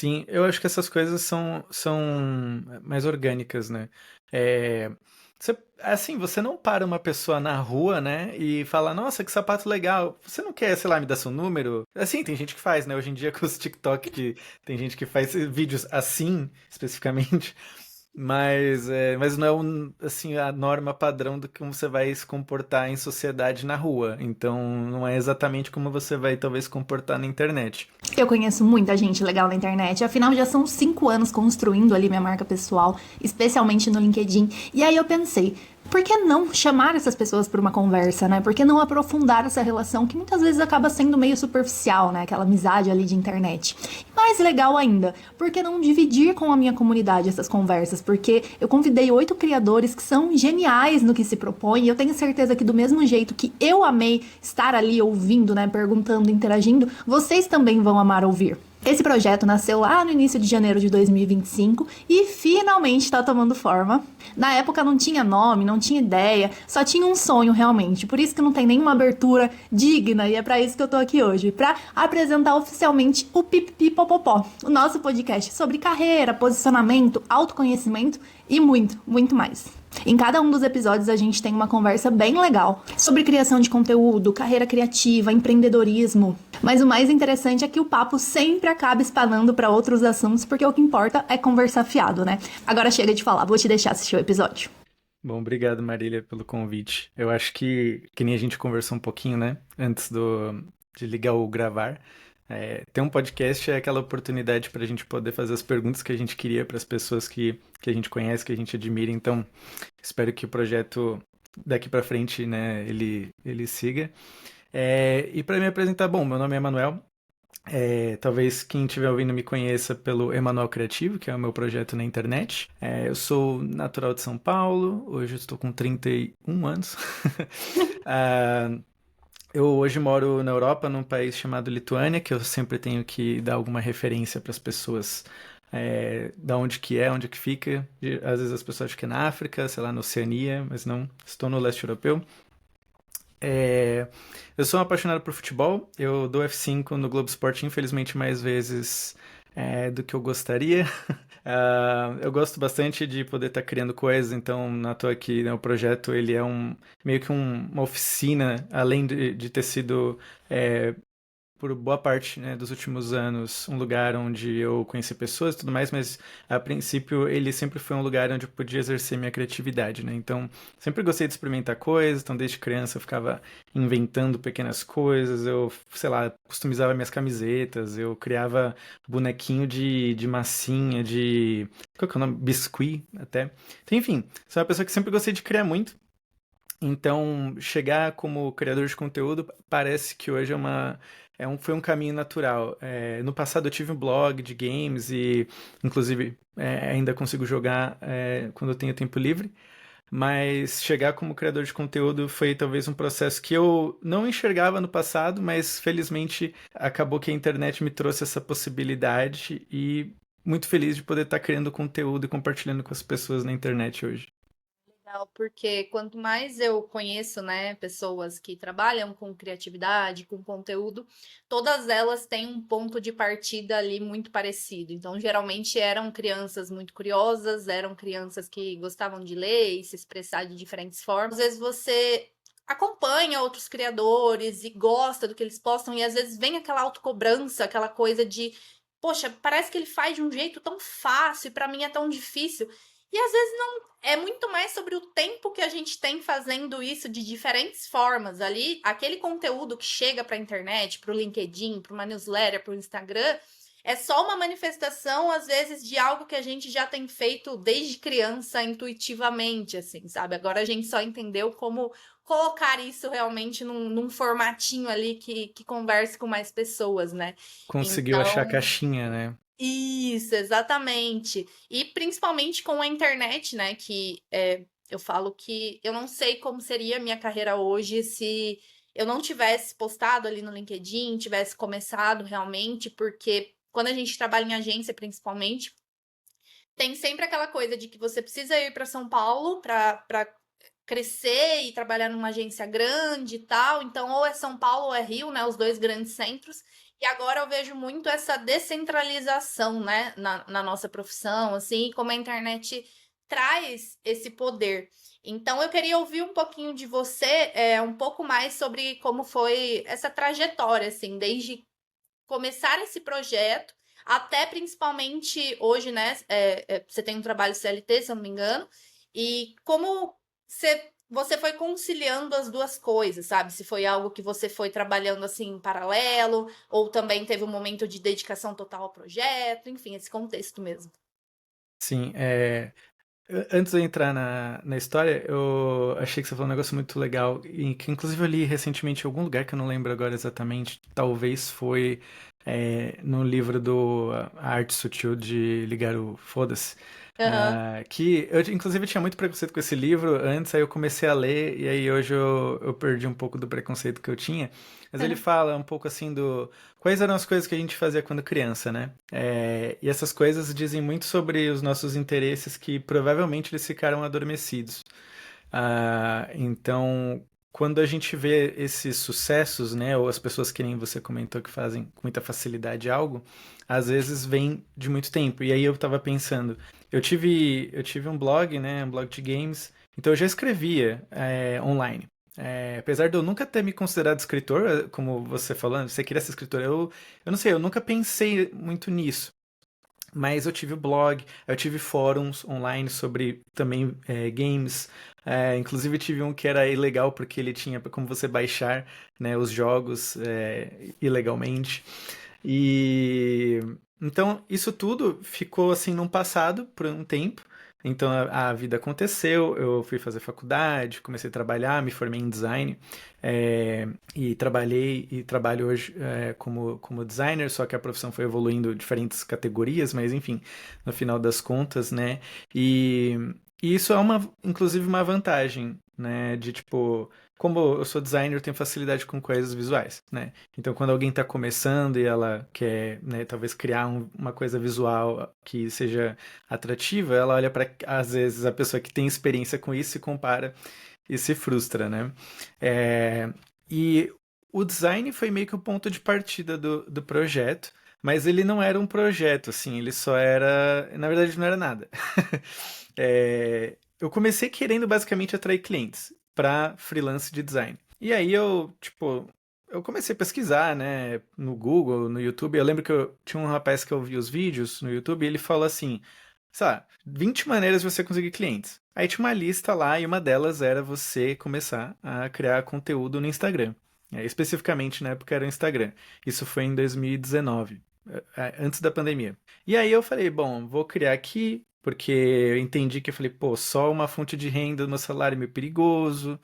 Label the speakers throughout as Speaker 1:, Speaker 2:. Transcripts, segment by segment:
Speaker 1: Sim, eu acho que essas coisas são mais orgânicas, né? É, assim, você não para uma pessoa na rua, né, e fala, nossa, que sapato legal. Você não quer, sei lá, me dar seu número? Assim, tem gente que faz, né? Hoje em dia com os TikTok, que tem gente que faz vídeos assim, especificamente. Mas não é assim, a norma padrão do como você vai se comportar em sociedade na rua. Então, não é exatamente como você vai talvez se comportar na internet.
Speaker 2: Eu conheço muita gente legal na internet, afinal já são 5 anos construindo ali minha marca pessoal, especialmente no LinkedIn. E aí eu pensei, por que não chamar essas pessoas para uma conversa, né? Por que não aprofundar essa relação que muitas vezes acaba sendo meio superficial, né? Aquela amizade ali de internet. E mais legal ainda, por que não dividir com a minha comunidade essas conversas? Porque eu convidei 8 criadores que são geniais no que se propõe e eu tenho certeza que do mesmo jeito que eu amei estar ali ouvindo, né? Perguntando, interagindo, vocês também vão amar ouvir. Esse projeto nasceu lá no início de janeiro de 2025 e finalmente está tomando forma. Na época não tinha nome, não tinha ideia, só tinha um sonho realmente. Por isso que não tem nenhuma abertura digna e é para isso que eu tô aqui hoje, para apresentar oficialmente o Pipipipopopó, o nosso podcast sobre carreira, posicionamento, autoconhecimento e muito, muito mais. Em cada um dos episódios a gente tem uma conversa bem legal sobre criação de conteúdo, carreira criativa, empreendedorismo. Mas o mais interessante é que o papo sempre acaba espanando para outros assuntos, porque o que importa é conversar fiado, né? Agora chega de falar, vou te deixar assistir o episódio.
Speaker 1: Bom, obrigado, Marília, pelo convite. Eu acho que nem a gente conversou um pouquinho, né, antes de ligar o gravar. Ter um podcast é aquela oportunidade para a gente poder fazer as perguntas que a gente queria para as pessoas que a gente conhece, que a gente admira. Então, espero que o projeto daqui para frente, né, ele siga. E para me apresentar, bom, meu nome é Manuel. Talvez quem estiver ouvindo me conheça pelo Emanuel Criativo, que é o meu projeto na internet. Eu sou natural de São Paulo, hoje eu estou com 31 anos. Ah, eu hoje moro na Europa, num país chamado Lituânia, que eu sempre tenho que dar alguma referência para as pessoas da onde que é, onde que fica. Às vezes as pessoas acham que é na África, sei lá, na Oceania, mas não, estou no leste europeu. É, eu sou um apaixonado por futebol. Eu dou F5 no Globo Esporte, infelizmente, mais vezes do que eu gostaria. Eu gosto bastante de poder estar criando coisas, então na toa aqui, né, o projeto ele é meio que uma oficina, além de ter sido por boa parte, né, dos últimos anos, um lugar onde eu conheci pessoas e tudo mais, mas a princípio ele sempre foi um lugar onde eu podia exercer minha criatividade, né? Então, sempre gostei de experimentar coisas, então desde criança eu ficava inventando pequenas coisas, eu, sei lá, customizava minhas camisetas, eu criava bonequinho de massinha, qual que é o nome? Biscuit, até. Então, enfim, sou uma pessoa que sempre gostei de criar muito. Então, chegar como criador de conteúdo parece que hoje foi um caminho natural. No passado eu tive um blog de games e, inclusive, ainda consigo jogar quando eu tenho tempo livre. Mas chegar como criador de conteúdo foi talvez um processo que eu não enxergava no passado, mas felizmente acabou que a internet me trouxe essa possibilidade e muito feliz de poder estar criando conteúdo e compartilhando com as pessoas na internet hoje.
Speaker 3: Legal, porque quanto mais eu conheço, né, pessoas que trabalham com criatividade, com conteúdo, todas elas têm um ponto de partida ali muito parecido. Então, geralmente eram crianças muito curiosas, eram crianças que gostavam de ler e se expressar de diferentes formas. Às vezes você acompanha outros criadores e gosta do que eles postam, e às vezes vem aquela autocobrança, aquela coisa de, poxa, parece que ele faz de um jeito tão fácil, e para mim é tão difícil. E às vezes é muito mais sobre o tempo que a gente tem fazendo isso de diferentes formas ali. Aquele conteúdo que chega para a internet, para o LinkedIn, para uma newsletter, para o Instagram, é só uma manifestação, às vezes, de algo que a gente já tem feito desde criança, intuitivamente, assim, sabe? Agora a gente só entendeu como colocar isso realmente num formatinho ali que converse com mais pessoas, né?
Speaker 1: Conseguiu achar a
Speaker 3: Então,
Speaker 1: caixinha, né?
Speaker 3: isso, exatamente. E principalmente com a internet, né? Eu falo que eu não sei como seria a minha carreira hoje se eu não tivesse postado ali no LinkedIn, tivesse começado realmente, porque quando a gente trabalha em agência, principalmente, tem sempre aquela coisa de que você precisa ir para São Paulo para crescer e trabalhar numa agência grande e tal. Então, ou é São Paulo ou é Rio, né? Os dois grandes centros. E agora eu vejo muito essa descentralização, né, na nossa profissão, assim, como a internet traz esse poder. Então, eu queria ouvir um pouquinho de você, um pouco mais sobre como foi essa trajetória, assim, desde começar esse projeto até principalmente hoje, né? Você tem um trabalho CLT, se eu não me engano, e como você foi conciliando as duas coisas, sabe? Se foi algo que você foi trabalhando assim em paralelo, ou também teve um momento de dedicação total ao projeto, enfim, esse contexto mesmo.
Speaker 1: Sim, antes de eu entrar na história, eu achei que você falou um negócio muito legal, e que inclusive eu li recentemente em algum lugar que eu não lembro agora exatamente, talvez foi no livro do A Arte Sutil de Ligar o Foda-se,
Speaker 3: Aham.
Speaker 1: que eu inclusive tinha muito preconceito com esse livro antes, aí eu comecei a ler, e aí hoje eu perdi um pouco do preconceito que eu tinha, mas ele fala um pouco assim do... Quais eram as coisas que a gente fazia quando criança, né? E essas coisas dizem muito sobre os nossos interesses que provavelmente eles ficaram adormecidos. Então, quando a gente vê esses sucessos, né, ou as pessoas que nem você comentou que fazem com muita facilidade algo, às vezes vem de muito tempo. E aí eu tava pensando, eu tive um blog, né, um blog de games, então eu já escrevia online. Apesar de eu nunca ter me considerado escritor, como você falando, você queria ser escritor, eu não sei, eu nunca pensei muito nisso. Mas eu tive o blog, eu tive fóruns online sobre também games. Inclusive tive um que era ilegal porque ele tinha como você baixar, né, os jogos ilegalmente. E então isso tudo ficou assim no passado por um tempo. Então a vida aconteceu, eu fui fazer faculdade, comecei a trabalhar, me formei em design e trabalhei e trabalho hoje como designer, só que a profissão foi evoluindo diferentes categorias, mas enfim, no final das contas, né? E, e isso é inclusive uma vantagem, né? De tipo, como eu sou designer, eu tenho facilidade com coisas visuais, né? Então, quando alguém está começando e ela quer, né, talvez criar uma coisa visual que seja atrativa, ela olha para, às vezes, a pessoa que tem experiência com isso e compara e se frustra, né? É, e o design foi meio que o ponto de partida do projeto, mas ele não era um projeto, assim, ele só era. Na verdade, não era nada. Eu comecei querendo basicamente atrair clientes para freelance de design. E aí tipo, eu comecei a pesquisar, né, no Google, no YouTube. Eu lembro que eu tinha um rapaz que eu vi os vídeos no YouTube e ele falou assim, sei lá, 20 maneiras de você conseguir clientes. Aí tinha uma lista lá e uma delas era você começar a criar conteúdo no Instagram. Especificamente na época era o Instagram. Isso foi em 2019, antes da pandemia. E aí eu falei, bom, vou criar aqui, porque eu entendi que eu falei, pô, só uma fonte de renda do meu salário é meio perigoso.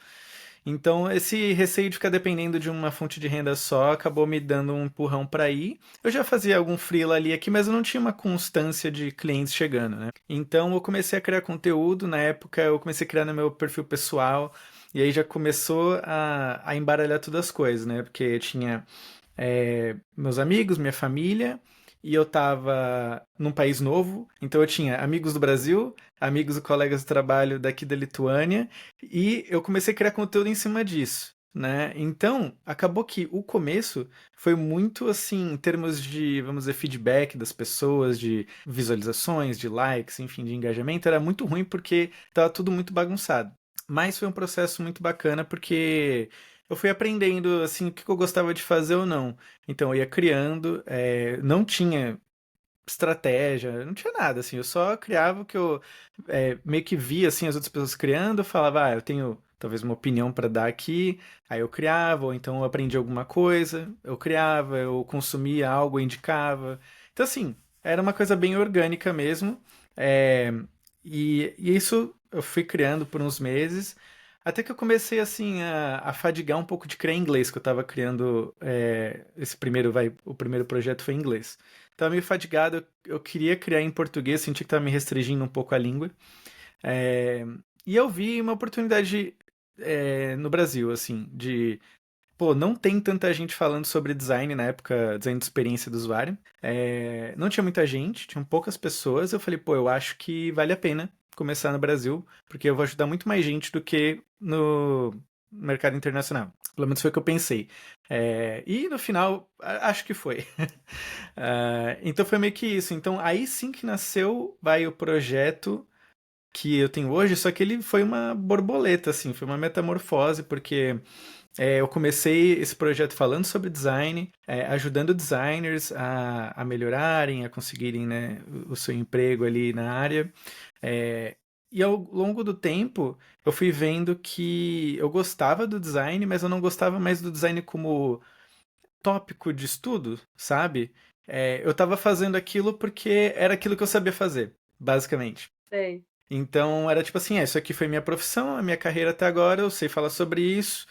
Speaker 1: Então, esse receio de ficar dependendo de uma fonte de renda só acabou me dando um empurrão para ir. Eu já fazia algum freela ali aqui, mas eu não tinha uma constância de clientes chegando, né? Então, eu comecei a criar conteúdo. Na época, eu comecei a criar no meu perfil pessoal. E aí já começou a embaralhar todas as coisas, né? Porque eu tinha meus amigos, minha família, e eu tava num país novo, então eu tinha amigos do Brasil, amigos e colegas de trabalho daqui da Lituânia, e eu comecei a criar conteúdo em cima disso. Né? Então, acabou que o começo foi muito assim, em termos de, vamos dizer, feedback das pessoas, de visualizações, de likes, enfim, de engajamento, era muito ruim porque estava tudo muito bagunçado. Mas foi um processo muito bacana porque eu fui aprendendo assim o que eu gostava de fazer ou não. Então eu ia criando, não tinha estratégia, não tinha nada assim. Eu só criava o que eu meio que via assim as outras pessoas criando, eu falava, eu tenho talvez uma opinião para dar aqui, aí eu criava, ou então eu aprendi alguma coisa, eu criava, eu consumia algo, eu indicava. Então assim, era uma coisa bem orgânica mesmo. é, e isso eu fui criando por uns meses. Até que eu comecei assim a fadigar um pouco de criar em inglês, que eu tava criando esse primeiro, o primeiro projeto foi em inglês. Tava meio fadigado, eu queria criar em português, senti que tava me restringindo um pouco a língua. É, e eu vi uma oportunidade no Brasil, assim, pô, não tem tanta gente falando sobre design na época, design de experiência do usuário. Não tinha muita gente, tinham poucas pessoas. Eu falei, pô, eu acho que vale a pena começar no Brasil, porque eu vou ajudar muito mais gente do que no mercado internacional. Pelo menos foi o que eu pensei. E no final, acho que foi. Então foi meio que isso. Então aí sim que nasceu, vai o projeto que eu tenho hoje, só que ele foi uma borboleta, assim, foi uma metamorfose, porque eu comecei esse projeto falando sobre design, ajudando designers a melhorarem, a conseguirem, né, o seu emprego ali na área. É, e ao longo do tempo, eu fui vendo que eu gostava do design, mas eu não gostava mais do design como tópico de estudo, sabe? Eu estava fazendo aquilo porque era aquilo que eu sabia fazer, basicamente.
Speaker 3: Sei.
Speaker 1: Então era tipo assim, isso aqui foi minha profissão, a minha carreira até agora, eu sei falar sobre isso.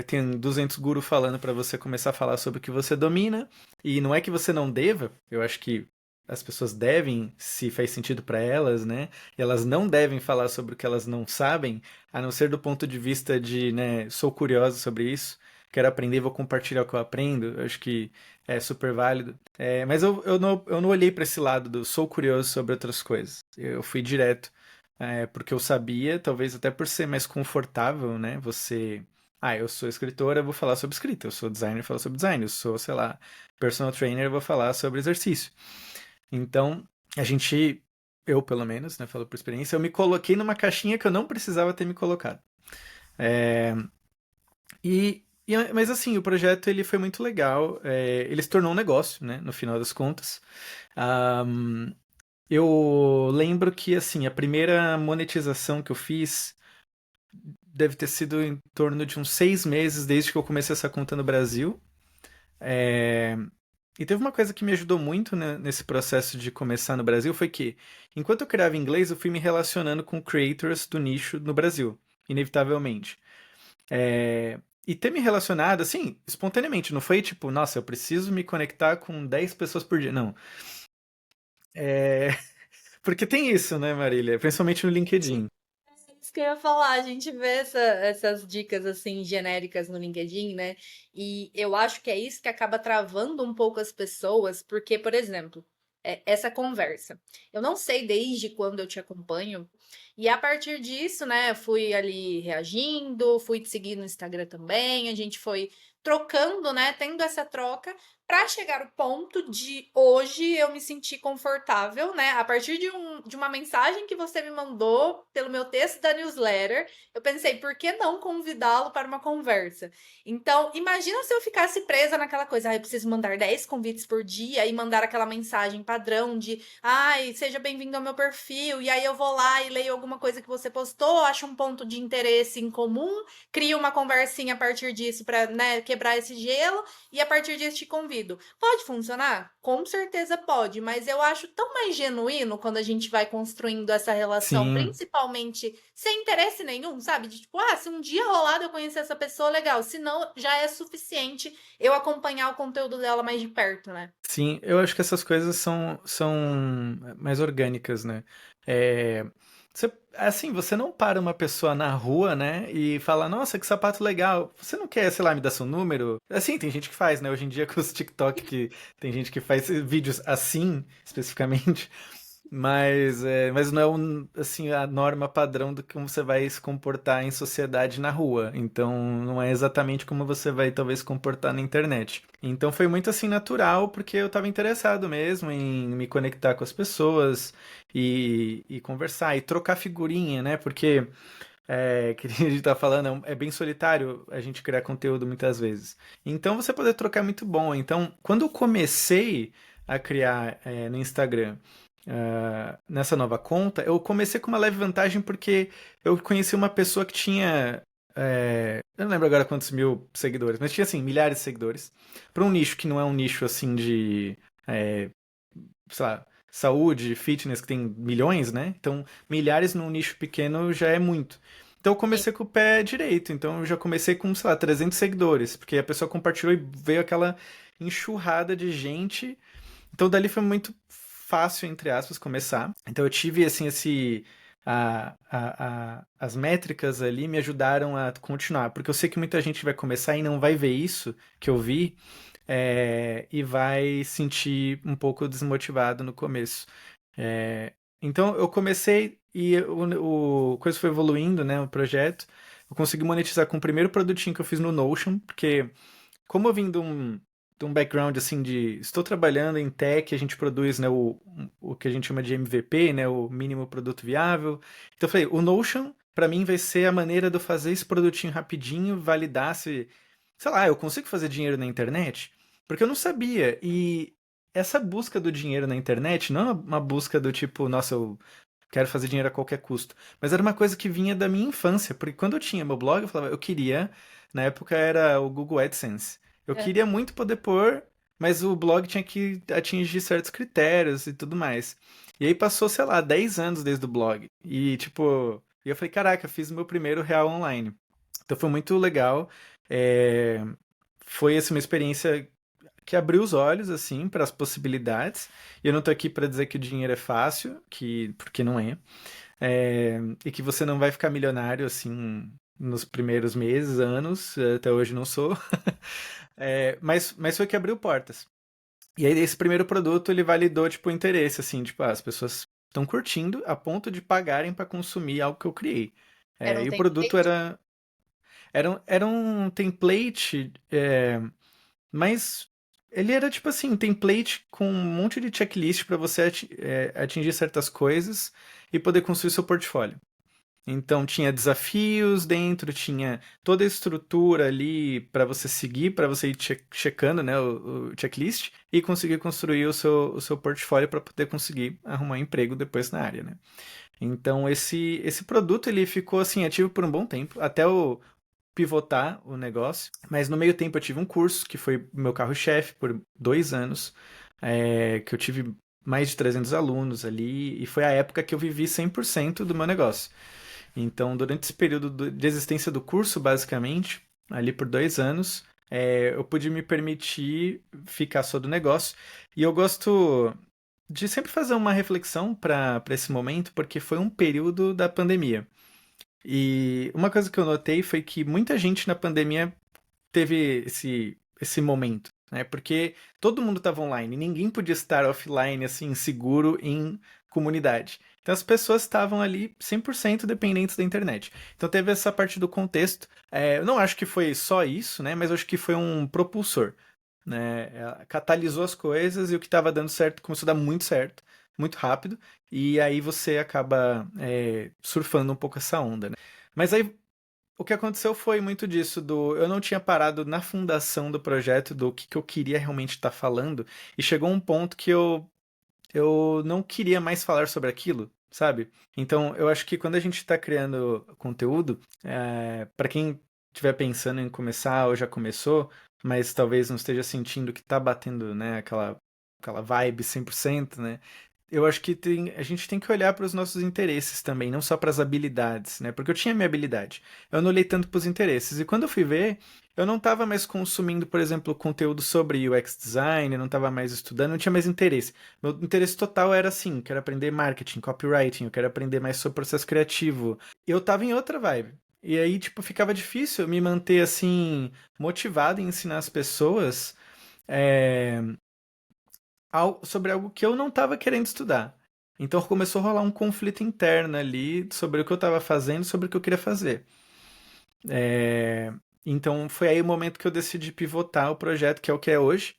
Speaker 1: Tem 200 gurus falando para você começar a falar sobre o que você domina. E não é que você não deva, eu acho que as pessoas devem, se faz sentido para elas, né? E elas não devem falar sobre o que elas não sabem, a não ser do ponto de vista de, né, sou curioso sobre isso, quero aprender, vou compartilhar o que eu aprendo. Eu acho que é super válido. Mas eu não olhei para esse lado do sou curioso sobre outras coisas. Eu fui direto porque eu sabia, talvez até por ser mais confortável, né? Eu sou escritora, eu vou falar sobre escrita. Eu sou designer, eu falo sobre design. Eu sou, sei lá, personal trainer, eu vou falar sobre exercício. Então, eu pelo menos, né, falo por experiência, eu me coloquei numa caixinha que eu não precisava ter me colocado. É, mas assim, o projeto ele foi muito legal. Ele se tornou um negócio, né, no final das contas. Ahm, eu lembro que, assim, a primeira monetização que eu fiz deve ter sido em torno de uns 6 meses desde que eu comecei essa conta no Brasil. É, E teve uma coisa que me ajudou muito, né, nesse processo de começar no Brasil, foi que, enquanto eu criava inglês, eu fui me relacionando com creators do nicho no Brasil, inevitavelmente. E ter me relacionado, assim, espontaneamente, não foi tipo, nossa, eu preciso me conectar com 10 pessoas por dia. Não. É, Porque tem isso, né, Marília? Principalmente no LinkedIn.
Speaker 3: Isso que eu ia falar, a gente vê essas dicas assim genéricas no LinkedIn, né? E eu acho que é isso que acaba travando um pouco as pessoas, porque, por exemplo, essa conversa. Eu não sei desde quando eu te acompanho, e a partir disso, né, eu fui ali reagindo, fui te seguir no Instagram também, a gente foi trocando, né, tendo essa troca, para chegar ao ponto de hoje eu me sentir confortável, né? A partir de uma mensagem que você me mandou pelo meu texto da newsletter, eu pensei, por que não convidá-lo para uma conversa? Então, imagina se eu ficasse presa naquela coisa, eu preciso mandar 10 convites por dia e mandar aquela mensagem padrão de, ai, seja bem-vindo ao meu perfil, e aí eu vou lá e leio alguma coisa que você postou, acho um ponto de interesse em comum, crio uma conversinha a partir disso para, né, quebrar esse gelo e a partir disso te convido. Pode funcionar? Com certeza pode, mas eu acho tão mais genuíno quando a gente vai construindo essa relação,
Speaker 1: Sim,
Speaker 3: principalmente sem interesse nenhum, sabe? De tipo, se um dia rolar de eu conhecer essa pessoa, legal. Se não, já é suficiente eu acompanhar o conteúdo dela mais de perto, né?
Speaker 1: sim, eu acho que essas coisas são mais orgânicas, né? É, assim, você não para uma pessoa na rua, né, e fala, nossa, que sapato legal. Você não quer, sei lá, me dar seu número? Assim, tem gente que faz, né? Hoje em dia com os TikTok, que tem gente que faz vídeos assim, especificamente. Mas não é assim, a norma padrão do como você vai se comportar em sociedade na rua. Então, não é exatamente como você vai talvez se comportar na internet. Então, foi muito assim natural, porque eu estava interessado mesmo em me conectar com as pessoas e conversar e trocar figurinha, né? Porque, que a gente tá falando, é bem solitário a gente criar conteúdo muitas vezes. Então, você poder trocar é muito bom. Então, quando eu comecei a criar no Instagram, nessa nova conta, eu comecei com uma leve vantagem porque eu conheci uma pessoa que tinha. Eu não lembro agora quantos mil seguidores, mas tinha assim, milhares de seguidores. Para um nicho que não é um nicho assim de. Sei lá, saúde, fitness, que tem milhões, né? Então, milhares num nicho pequeno já é muito. Então, eu comecei com o pé direito. Então, eu já comecei com, sei lá, 300 seguidores, porque a pessoa compartilhou e veio aquela enxurrada de gente. Então dali foi muito fácil, entre aspas, começar. Então eu tive assim as métricas ali me ajudaram a continuar, porque eu sei que muita gente vai começar e não vai ver isso que eu vi e vai sentir um pouco desmotivado no começo. Então eu comecei e o coisa foi evoluindo, né, o projeto. Eu consegui monetizar com o primeiro produtinho que eu fiz no Notion, porque como eu vim de um background assim de estou trabalhando em tech, a gente produz, né, o que a gente chama de MVP, né, o mínimo produto viável. Então eu falei, o Notion para mim vai ser a maneira de eu fazer esse produtinho rapidinho, validar se, sei lá, eu consigo fazer dinheiro na internet? Porque eu não sabia. E essa busca do dinheiro na internet não é uma busca do tipo, nossa, eu quero fazer dinheiro a qualquer custo. Mas era uma coisa que vinha da minha infância, porque quando eu tinha meu blog, eu falava, eu queria, na época era o Google AdSense. Eu queria
Speaker 3: Aham.
Speaker 1: muito poder pôr, mas o blog tinha que atingir certos critérios e tudo mais. E aí passou, sei lá, 10 anos desde o blog. E tipo, e eu falei, caraca, fiz o meu primeiro real online. Então foi muito legal. É, foi assim, uma experiência que abriu os olhos assim para as possibilidades. E eu não tô aqui para dizer que o dinheiro é fácil, que porque não é. E que você não vai ficar milionário assim nos primeiros meses, anos. Até hoje não sou. Mas foi que abriu portas. E aí esse primeiro produto ele validou tipo o interesse assim, tipo, as pessoas estão curtindo a ponto de pagarem para consumir algo que eu criei.
Speaker 3: Era um
Speaker 1: E o produto
Speaker 3: template?
Speaker 1: era um template, mas ele era tipo assim, um template com um monte de checklist para você atingir certas coisas e poder construir seu portfólio. Então tinha desafios dentro, tinha toda a estrutura ali para você seguir, para você ir checando, né, o checklist e conseguir construir o seu portfólio para poder conseguir arrumar um emprego depois na área, né? Então esse produto ele ficou assim ativo por um bom tempo, até o pivotar o negócio. Mas no meio tempo eu tive um curso que foi meu carro-chefe por 2 anos, que eu tive mais de 300 alunos ali, e foi a época que eu vivi 100% do meu negócio. Então, durante esse período de existência do curso, basicamente, ali por 2 anos, eu pude me permitir ficar só do negócio. E eu gosto de sempre fazer uma reflexão para esse momento, porque foi um período da pandemia. E uma coisa que eu notei foi que muita gente na pandemia teve esse momento, né? Porque todo mundo estava online, ninguém podia estar offline, assim, seguro em comunidade. Então as pessoas estavam ali 100% dependentes da internet. Então teve essa parte do contexto. Eu não acho que foi só isso, né? Mas eu acho que foi um propulsor, né? Catalisou as coisas e o que estava dando certo começou a dar muito certo, muito rápido. E aí você acaba surfando um pouco essa onda, né? Mas aí o que aconteceu foi muito disso, eu não tinha parado na fundação do projeto, do que eu queria realmente estar falando, e chegou um ponto que eu não queria mais falar sobre aquilo, sabe? Então, eu acho que quando a gente está criando conteúdo, para quem estiver pensando em começar ou já começou, mas talvez não esteja sentindo que está batendo, né, aquela vibe 100%, né? Eu acho que a gente tem que olhar para os nossos interesses também, não só para as habilidades, né? Porque eu tinha minha habilidade. Eu não olhei tanto para os interesses. E quando eu fui ver, eu não estava mais consumindo, por exemplo, conteúdo sobre UX design, eu não estava mais estudando, não tinha mais interesse. Meu interesse total era assim, quero aprender marketing, copywriting, eu quero aprender mais sobre processo criativo. Eu estava em outra vibe. E aí, tipo, ficava difícil eu me manter assim motivado em ensinar as pessoas é, sobre algo que eu não estava querendo estudar. Então começou a rolar um conflito interno ali sobre o que eu estava fazendo, sobre o que eu queria fazer. É, Então foi aí o momento que eu decidi pivotar o projeto, que é o que é hoje.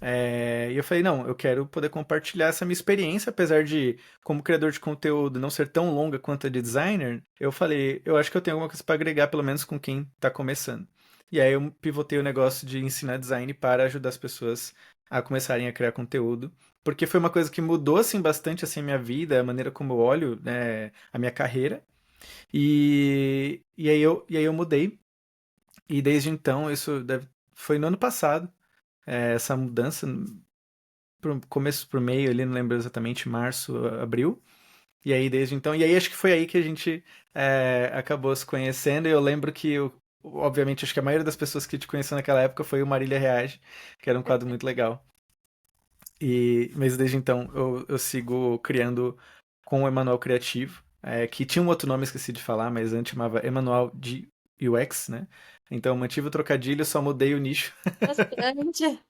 Speaker 1: E eu falei, não, eu quero poder compartilhar essa minha experiência, apesar de, como criador de conteúdo, não ser tão longa quanto a de designer, eu falei, eu acho que eu tenho alguma coisa para agregar, pelo menos com quem está começando. E aí eu pivotei o negócio de ensinar design para ajudar as pessoas a começarem a criar conteúdo, porque foi uma coisa que mudou assim bastante assim a minha vida, a maneira como eu olho, né, a minha carreira. E aí eu mudei. E desde então, foi no ano passado, essa mudança, pro começo pro meio ali, não lembro exatamente, março, abril. E aí desde então, e aí acho que foi aí que a gente acabou se conhecendo. E eu lembro que, obviamente, acho que a maioria das pessoas que te conheceu naquela época foi o Marília Reage, que era um quadro muito legal. Mas desde então eu sigo criando com o Emanuel Criativo, que tinha um outro nome, esqueci de falar, mas antes chamava Emanuel de UX, né? Então eu mantive o trocadilho, só mudei o nicho.
Speaker 3: Bastante.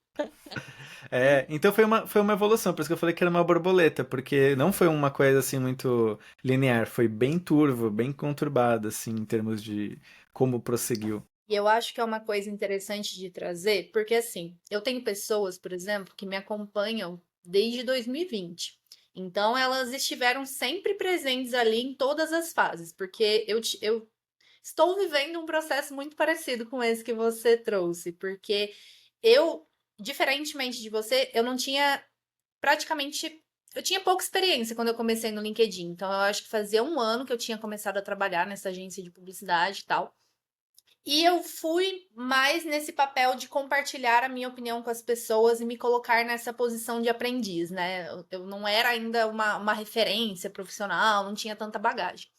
Speaker 1: Então foi uma evolução, por isso que eu falei que era uma borboleta, porque não foi uma coisa assim muito linear, foi bem turvo, bem conturbado, assim, em termos de como prosseguiu.
Speaker 3: E eu acho que é uma coisa interessante de trazer, porque assim, eu tenho pessoas, por exemplo, que me acompanham desde 2020. Então, elas estiveram sempre presentes ali em todas as fases, porque eu estou vivendo um processo muito parecido com esse que você trouxe, porque eu, diferentemente de você, eu não tinha praticamente. Eu tinha pouca experiência quando eu comecei no LinkedIn, então eu acho que fazia um ano que eu tinha começado a trabalhar nessa agência de publicidade e tal. E eu fui mais nesse papel de compartilhar a minha opinião com as pessoas e me colocar nessa posição de aprendiz, né? Eu não era ainda uma referência profissional, não tinha tanta bagagem.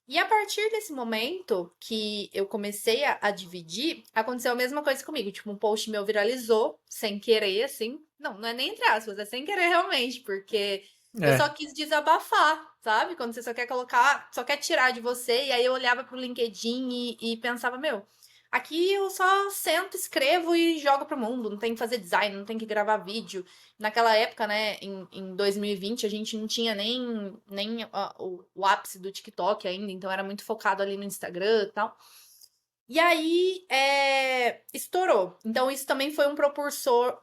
Speaker 3: E a partir desse momento que eu comecei a dividir, aconteceu a mesma coisa comigo. Tipo, um post meu viralizou, sem querer, assim. Não, não é nem entre aspas, é sem querer realmente, porque eu
Speaker 1: É,
Speaker 3: só quis desabafar, sabe? Quando você só quer colocar, só quer tirar de você. E aí eu olhava pro LinkedIn e pensava, meu, aqui eu só sento, escrevo e jogo pro mundo. Não tem que fazer design, não tem que gravar vídeo. Naquela época, né, em 2020, a gente não tinha nem o ápice do TikTok ainda, então era muito focado ali no Instagram e tal. E aí, estourou. Então, isso também foi um propulsor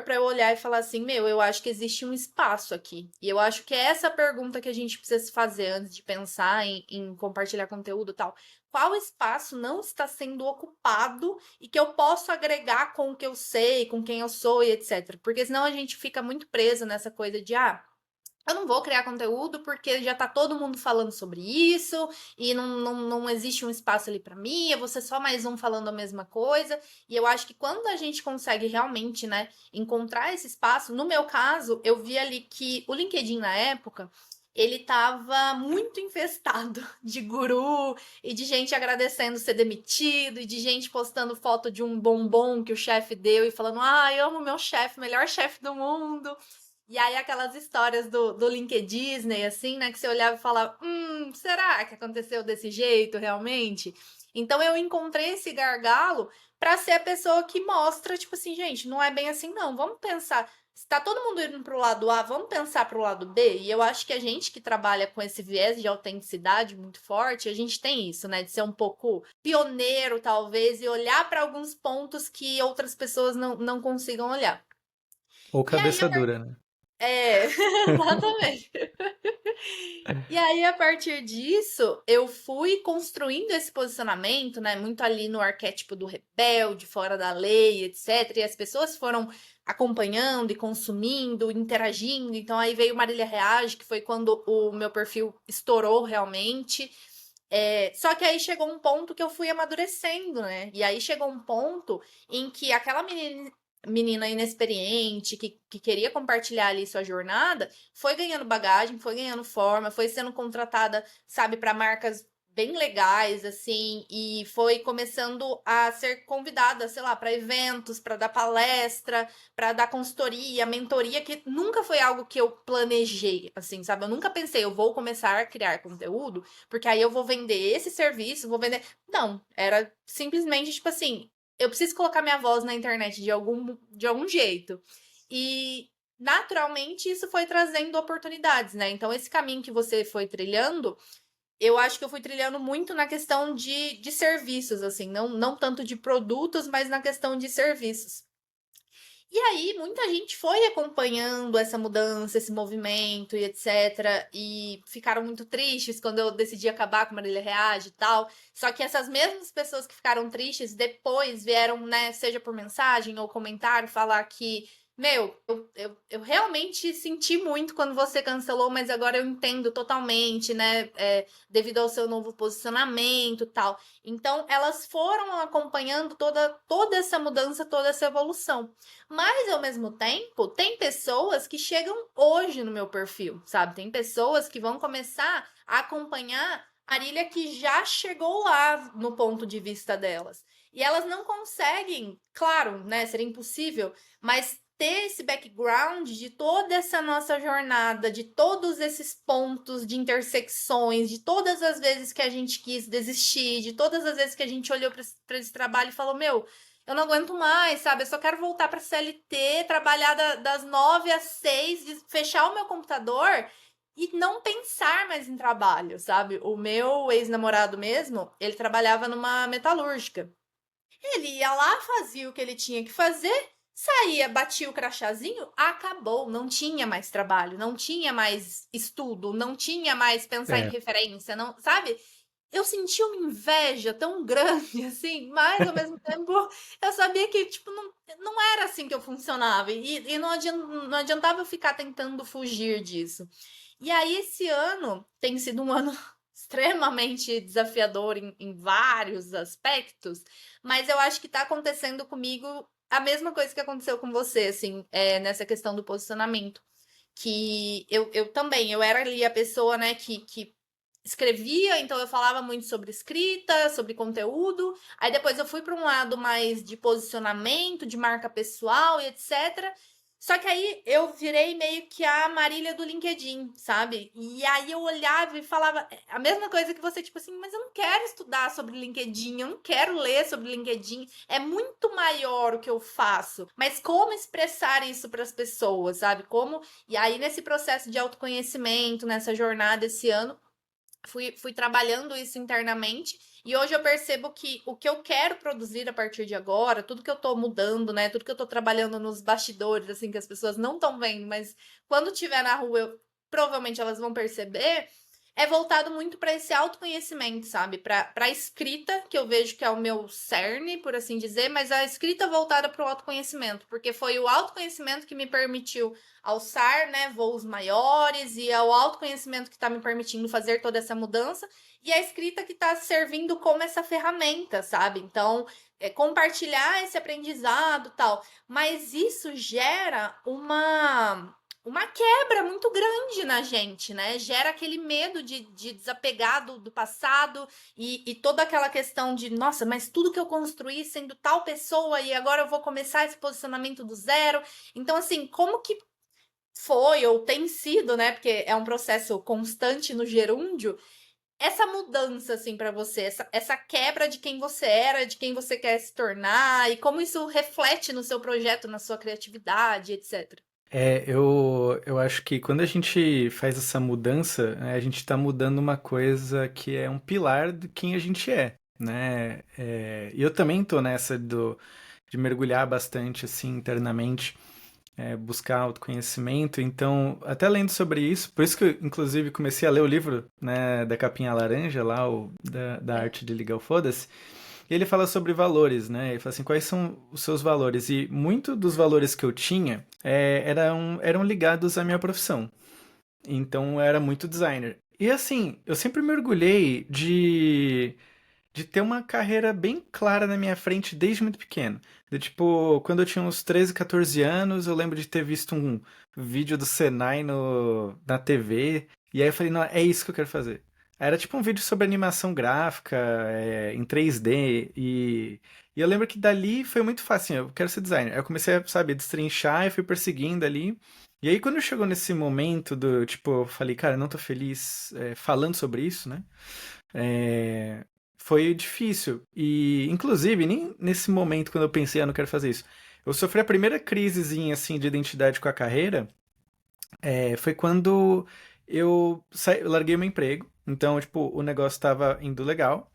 Speaker 3: para eu olhar e falar assim: meu, eu acho que existe um espaço aqui. E eu acho que é essa pergunta que a gente precisa se fazer antes de pensar em compartilhar conteúdo e tal. Qual espaço não está sendo ocupado e que eu posso agregar com o que eu sei, com quem eu sou e etc. Porque senão a gente fica muito preso nessa coisa de, eu não vou criar conteúdo porque já tá todo mundo falando sobre isso e não existe um espaço ali pra mim, eu vou ser só mais um falando a mesma coisa. E eu acho que quando a gente consegue realmente, né, encontrar esse espaço, no meu caso, eu vi ali que o LinkedIn na época, ele tava muito infestado de guru e de gente agradecendo ser demitido e de gente postando foto de um bombom que o chefe deu e falando: "Ah, eu amo meu chefe, melhor chefe do mundo". E aí aquelas histórias do LinkedIn, assim, né? Que você olhava e falava, será que aconteceu desse jeito realmente? Então eu encontrei esse gargalo para ser a pessoa que mostra, tipo assim, gente, não é bem assim, não. Vamos pensar. Se tá todo mundo indo pro lado A, vamos pensar pro lado B. E eu acho que a gente que trabalha com esse viés de autenticidade muito forte, a gente tem isso, né? De ser um pouco pioneiro, talvez, e olhar para alguns pontos que outras pessoas não consigam olhar.
Speaker 1: ou
Speaker 3: E aí,
Speaker 1: cabeça dura, né?
Speaker 3: exatamente. E aí, a partir disso, eu fui construindo esse posicionamento, né? Muito ali no arquétipo do rebelde, fora da lei, etc. E as pessoas foram acompanhando e consumindo, interagindo. Então, aí veio Marília Reage, que foi quando o meu perfil estourou realmente. Só que aí chegou um ponto que eu fui amadurecendo, né? E aí chegou um ponto em que aquela menina inexperiente que queria compartilhar ali sua jornada foi ganhando bagagem, foi ganhando forma, foi sendo contratada, sabe, para marcas bem legais, assim, e foi começando a ser convidada, sei lá, para eventos, para dar palestra, para dar consultoria, mentoria, que nunca foi algo que eu planejei, assim, sabe? Eu nunca pensei, eu vou começar a criar conteúdo, porque aí eu vou vender esse serviço, vou vender. Não, era simplesmente tipo assim, eu preciso colocar minha voz na internet de algum jeito. E naturalmente isso foi trazendo oportunidades, né? Então, esse caminho que você foi trilhando, eu acho que eu fui trilhando muito na questão de serviços, assim, não tanto de produtos, mas na questão de serviços. E aí, muita gente foi acompanhando essa mudança, esse movimento e etc. E ficaram muito tristes quando eu decidi acabar com Marília Reage e tal. Só que essas mesmas pessoas que ficaram tristes depois vieram, né, seja por mensagem ou comentário, falar que, meu, eu realmente senti muito quando você cancelou, mas agora eu entendo totalmente, né, devido ao seu novo posicionamento e tal. Então, elas foram acompanhando toda essa mudança, toda essa evolução. Mas, ao mesmo tempo, tem pessoas que chegam hoje no meu perfil, sabe? Tem pessoas que vão começar a acompanhar a Arília que já chegou lá no ponto de vista delas. E elas não conseguem, claro, né? Seria impossível, mas ter esse background de toda essa nossa jornada, de todos esses pontos de intersecções, de todas as vezes que a gente quis desistir, de todas as vezes que a gente olhou para esse trabalho e falou: meu, eu não aguento mais, sabe? Eu só quero voltar pra CLT, trabalhar das 9 às 6, fechar o meu computador e não pensar mais em trabalho, sabe? O meu ex-namorado mesmo, ele trabalhava numa metalúrgica. Ele ia lá, fazia o que ele tinha que fazer, saía, batia o crachazinho, acabou. Não tinha mais trabalho, não tinha mais estudo, não tinha mais pensar em
Speaker 1: É.
Speaker 3: referência, não, sabe? Eu senti uma inveja tão grande, assim, mas ao mesmo tempo eu sabia que, tipo, não era assim que eu funcionava. E não adiantava eu ficar tentando fugir disso. E aí, esse ano tem sido um ano extremamente desafiador em vários aspectos, mas eu acho que tá acontecendo comigo a mesma coisa que aconteceu com você, assim, nessa questão do posicionamento. Que eu também, eu era ali a pessoa, né, que escrevia, então eu falava muito sobre escrita, sobre conteúdo. Aí depois eu fui para um lado mais de posicionamento, de marca pessoal e etc. Só que aí eu virei meio que a Marília do LinkedIn, sabe? E aí eu olhava e falava a mesma coisa que você, tipo assim, mas eu não quero estudar sobre LinkedIn, eu não quero ler sobre LinkedIn, é muito maior o que eu faço. Mas como expressar isso para as pessoas, sabe? Como. E aí nesse processo de autoconhecimento, nessa jornada esse ano, fui trabalhando isso internamente e hoje eu percebo que o que eu quero produzir a partir de agora, tudo que eu tô mudando, né, tudo que eu tô trabalhando nos bastidores, assim, que as pessoas não estão vendo, mas quando estiver na rua, provavelmente elas vão perceber, é voltado muito para esse autoconhecimento, sabe? Para escrita, que eu vejo que é o meu cerne, por assim dizer, mas a escrita voltada para o autoconhecimento, porque foi o autoconhecimento que me permitiu alçar, né, voos maiores, e é o autoconhecimento que está me permitindo fazer toda essa mudança, e a escrita que está servindo como essa ferramenta, sabe? Então, compartilhar esse aprendizado, tal, mas isso gera uma quebra muito grande na gente, né? Gera aquele medo de desapegar do passado e toda aquela questão de, nossa, mas tudo que eu construí sendo tal pessoa e agora eu vou começar esse posicionamento do zero. Então, assim, como que foi ou tem sido, né? Porque é um processo constante no gerúndio, essa mudança, assim, para você, essa quebra de quem você era, de quem você quer se tornar, e como isso reflete no seu projeto, na sua criatividade, etc.
Speaker 1: Eu acho que quando a gente faz essa mudança, né, a gente está mudando uma coisa que é um pilar de quem a gente é, né? E eu também tô nessa de mergulhar bastante, assim, internamente, buscar autoconhecimento. Então, até lendo sobre isso, por isso que eu, inclusive, comecei a ler o livro, né, da capinha laranja lá, da arte de ligar o foda-se. E ele fala sobre valores, né? Ele fala assim, quais são os seus valores? E muito dos valores que eu tinha eram ligados à minha profissão. Então, eu era muito designer. E assim, eu sempre me orgulhei de ter uma carreira bem clara na minha frente desde muito pequeno. Tipo, quando eu tinha uns 13, 14 anos, eu lembro de ter visto um vídeo do Senai na TV, e aí eu falei, não, é isso que eu quero fazer. Era tipo um vídeo sobre animação gráfica, em 3D, e eu lembro que dali foi muito fácil, assim, eu quero ser designer. Aí eu comecei a, sabe, destrinchar e fui perseguindo ali. E aí quando chegou nesse momento tipo, eu falei, cara, eu não tô feliz falando sobre isso, né? É, foi difícil. E, inclusive, nem nesse momento, quando eu pensei, não quero fazer isso, eu sofri a primeira crisezinha, assim, de identidade com a carreira, foi quando eu larguei meu emprego. Então, tipo, o negócio estava indo legal.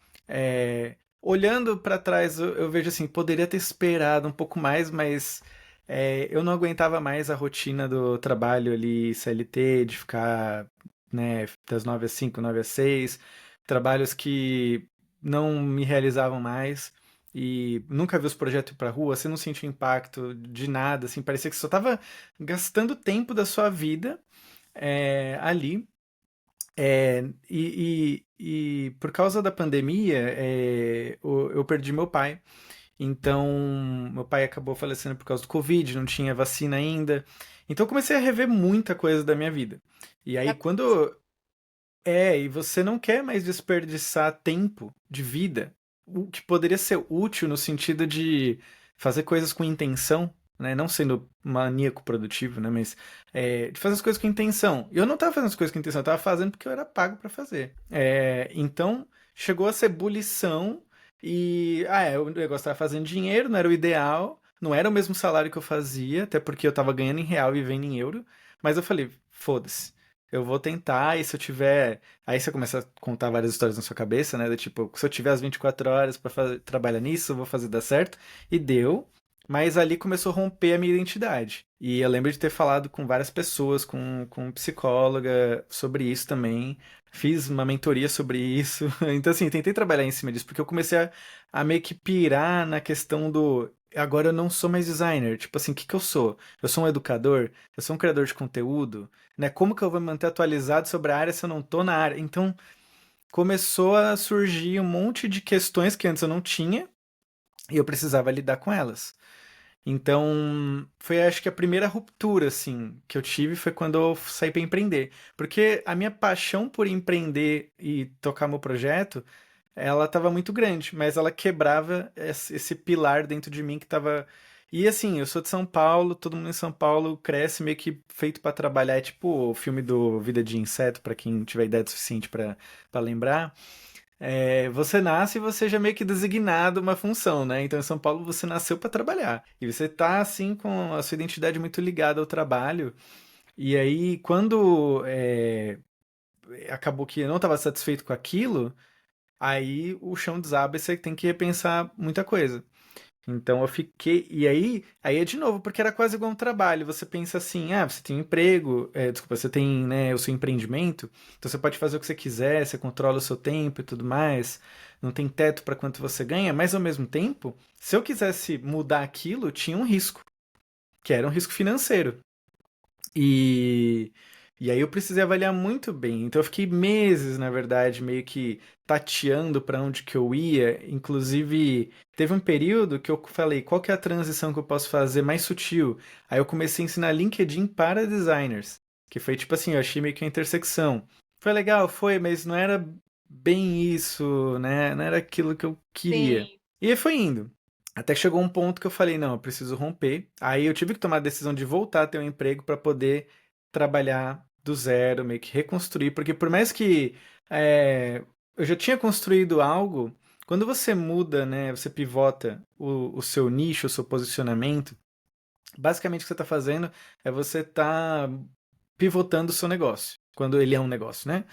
Speaker 1: Olhando para trás, eu vejo assim, poderia ter esperado um pouco mais, mas eu não aguentava mais a rotina do trabalho ali, CLT, de ficar, né, das 9 às 5, 9 às 6, trabalhos que não me realizavam mais. E nunca vi os projetos ir pra rua, você não sentia impacto de nada, assim, parecia que você só tava gastando tempo da sua vida ali. E por causa da pandemia, eu perdi meu pai. Então, meu pai acabou falecendo por causa do Covid, não tinha vacina ainda. Então, eu comecei a rever muita coisa da minha vida. E aí, e você não quer mais desperdiçar tempo de vida, o que poderia ser útil no sentido de fazer coisas com intenção, né? Não sendo maníaco produtivo, né? Mas de fazer as coisas com intenção. Eu não estava fazendo as coisas com intenção, eu estava fazendo porque eu era pago para fazer. Então, chegou a ser ebulição O negócio tava fazendo dinheiro, não era o ideal, não era o mesmo salário que eu fazia, até porque eu tava ganhando em real e vivendo em euro, mas eu falei, foda-se, eu vou tentar, e se eu tiver. Aí você começa a contar várias histórias na sua cabeça, né? Do tipo, se eu tiver as 24 horas pra trabalhar nisso, eu vou fazer dar certo. E deu. Mas ali começou a romper a minha identidade. E eu lembro de ter falado com várias pessoas, com psicóloga sobre isso também. Fiz uma mentoria sobre isso. Então, assim, tentei trabalhar em cima disso, porque eu comecei a meio que pirar na questão do. Agora eu não sou mais designer. Tipo assim, o que que eu sou? Eu sou um educador? Eu sou um criador de conteúdo? Né? Como que eu vou me manter atualizado sobre a área se eu não tô na área? Então, começou a surgir um monte de questões que antes eu não tinha e eu precisava lidar com elas. Então, foi acho que a primeira ruptura, assim, que eu tive foi quando eu saí para empreender. Porque a minha paixão por empreender e tocar meu projeto, ela estava muito grande, mas ela quebrava esse pilar dentro de mim que estava. E assim, eu sou de São Paulo, todo mundo em São Paulo cresce meio que feito para trabalhar, é tipo o filme do Vida de Inseto, para quem tiver ideia suficiente para lembrar. Você nasce e você já é meio que designado uma função, né? Então, em São Paulo, você nasceu para trabalhar. E você tá, assim, com a sua identidade muito ligada ao trabalho. E aí, quando acabou que eu não estava satisfeito com aquilo, aí o chão desaba e você tem que repensar muita coisa. Então eu fiquei. E aí é de novo, porque era quase igual um trabalho. Você pensa assim, você tem um emprego, desculpa, você tem, né, o seu empreendimento, então você pode fazer o que você quiser, você controla o seu tempo e tudo mais, não tem teto para quanto você ganha, mas ao mesmo tempo, se eu quisesse mudar aquilo, tinha um risco, que era um risco financeiro. E, e aí eu precisei avaliar muito bem. Então eu fiquei meses, na verdade, meio que tateando para onde que eu ia. Inclusive, teve um período que eu falei, qual que é a transição que eu posso fazer mais sutil? Aí eu comecei a ensinar LinkedIn para designers, que foi tipo assim, eu achei meio que uma intersecção. Foi legal, foi, mas não era bem isso, né? Não era aquilo que eu queria.
Speaker 3: Sim.
Speaker 1: E aí foi indo. Até que chegou um ponto que eu falei, não, eu preciso romper. Aí eu tive que tomar a decisão de voltar a ter um emprego para poder trabalhar do zero, meio que reconstruir, porque por mais que eu já tinha construído algo, quando você muda, né, você pivota o seu nicho, o seu posicionamento, basicamente o que você está fazendo é você tá pivotando o seu negócio, quando ele é um negócio, né?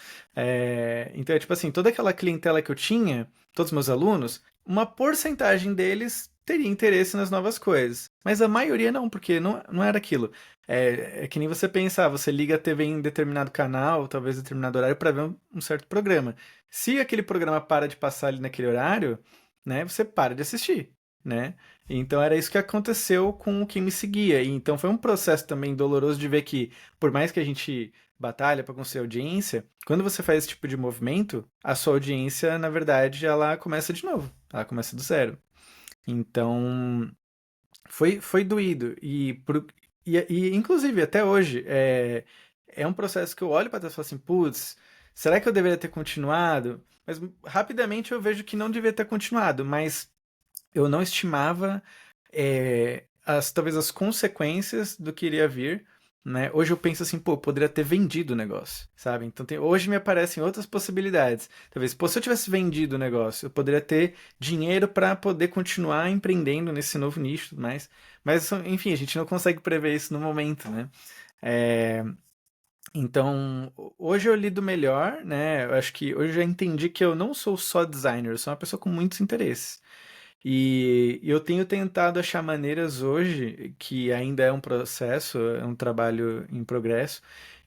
Speaker 1: Então é tipo assim, toda aquela clientela que eu tinha, todos os meus alunos, uma porcentagem deles teria interesse nas novas coisas, mas a maioria não, porque não era aquilo. É que nem você pensa, você liga a TV em determinado canal, talvez em determinado horário, para ver um certo programa. Se aquele programa para de passar ali naquele horário, né, você para de assistir, né? Então era isso que aconteceu com quem me seguia. E então foi um processo também doloroso de ver que, por mais que a gente batalha para construir audiência, quando você faz esse tipo de movimento, a sua audiência, na verdade, ela começa de novo. Ela começa do zero. Então foi doído. Inclusive, até hoje, é um processo que eu olho para trás e falo assim, putz, será que eu deveria ter continuado? Mas rapidamente eu vejo que não devia ter continuado, mas eu não estimava talvez as consequências do que iria vir, né? Hoje eu penso assim, pô, eu poderia ter vendido o negócio, sabe? Então hoje me aparecem outras possibilidades. Talvez, pô, se eu tivesse vendido o negócio, eu poderia ter dinheiro para poder continuar empreendendo nesse novo nicho e tudo mais. Mas, enfim, a gente não consegue prever isso no momento, né? É, então, hoje eu lido melhor, né? Eu acho que hoje eu já entendi que eu não sou só designer, eu sou uma pessoa com muitos interesses. E eu tenho tentado achar maneiras hoje, que ainda é um processo, é um trabalho em progresso,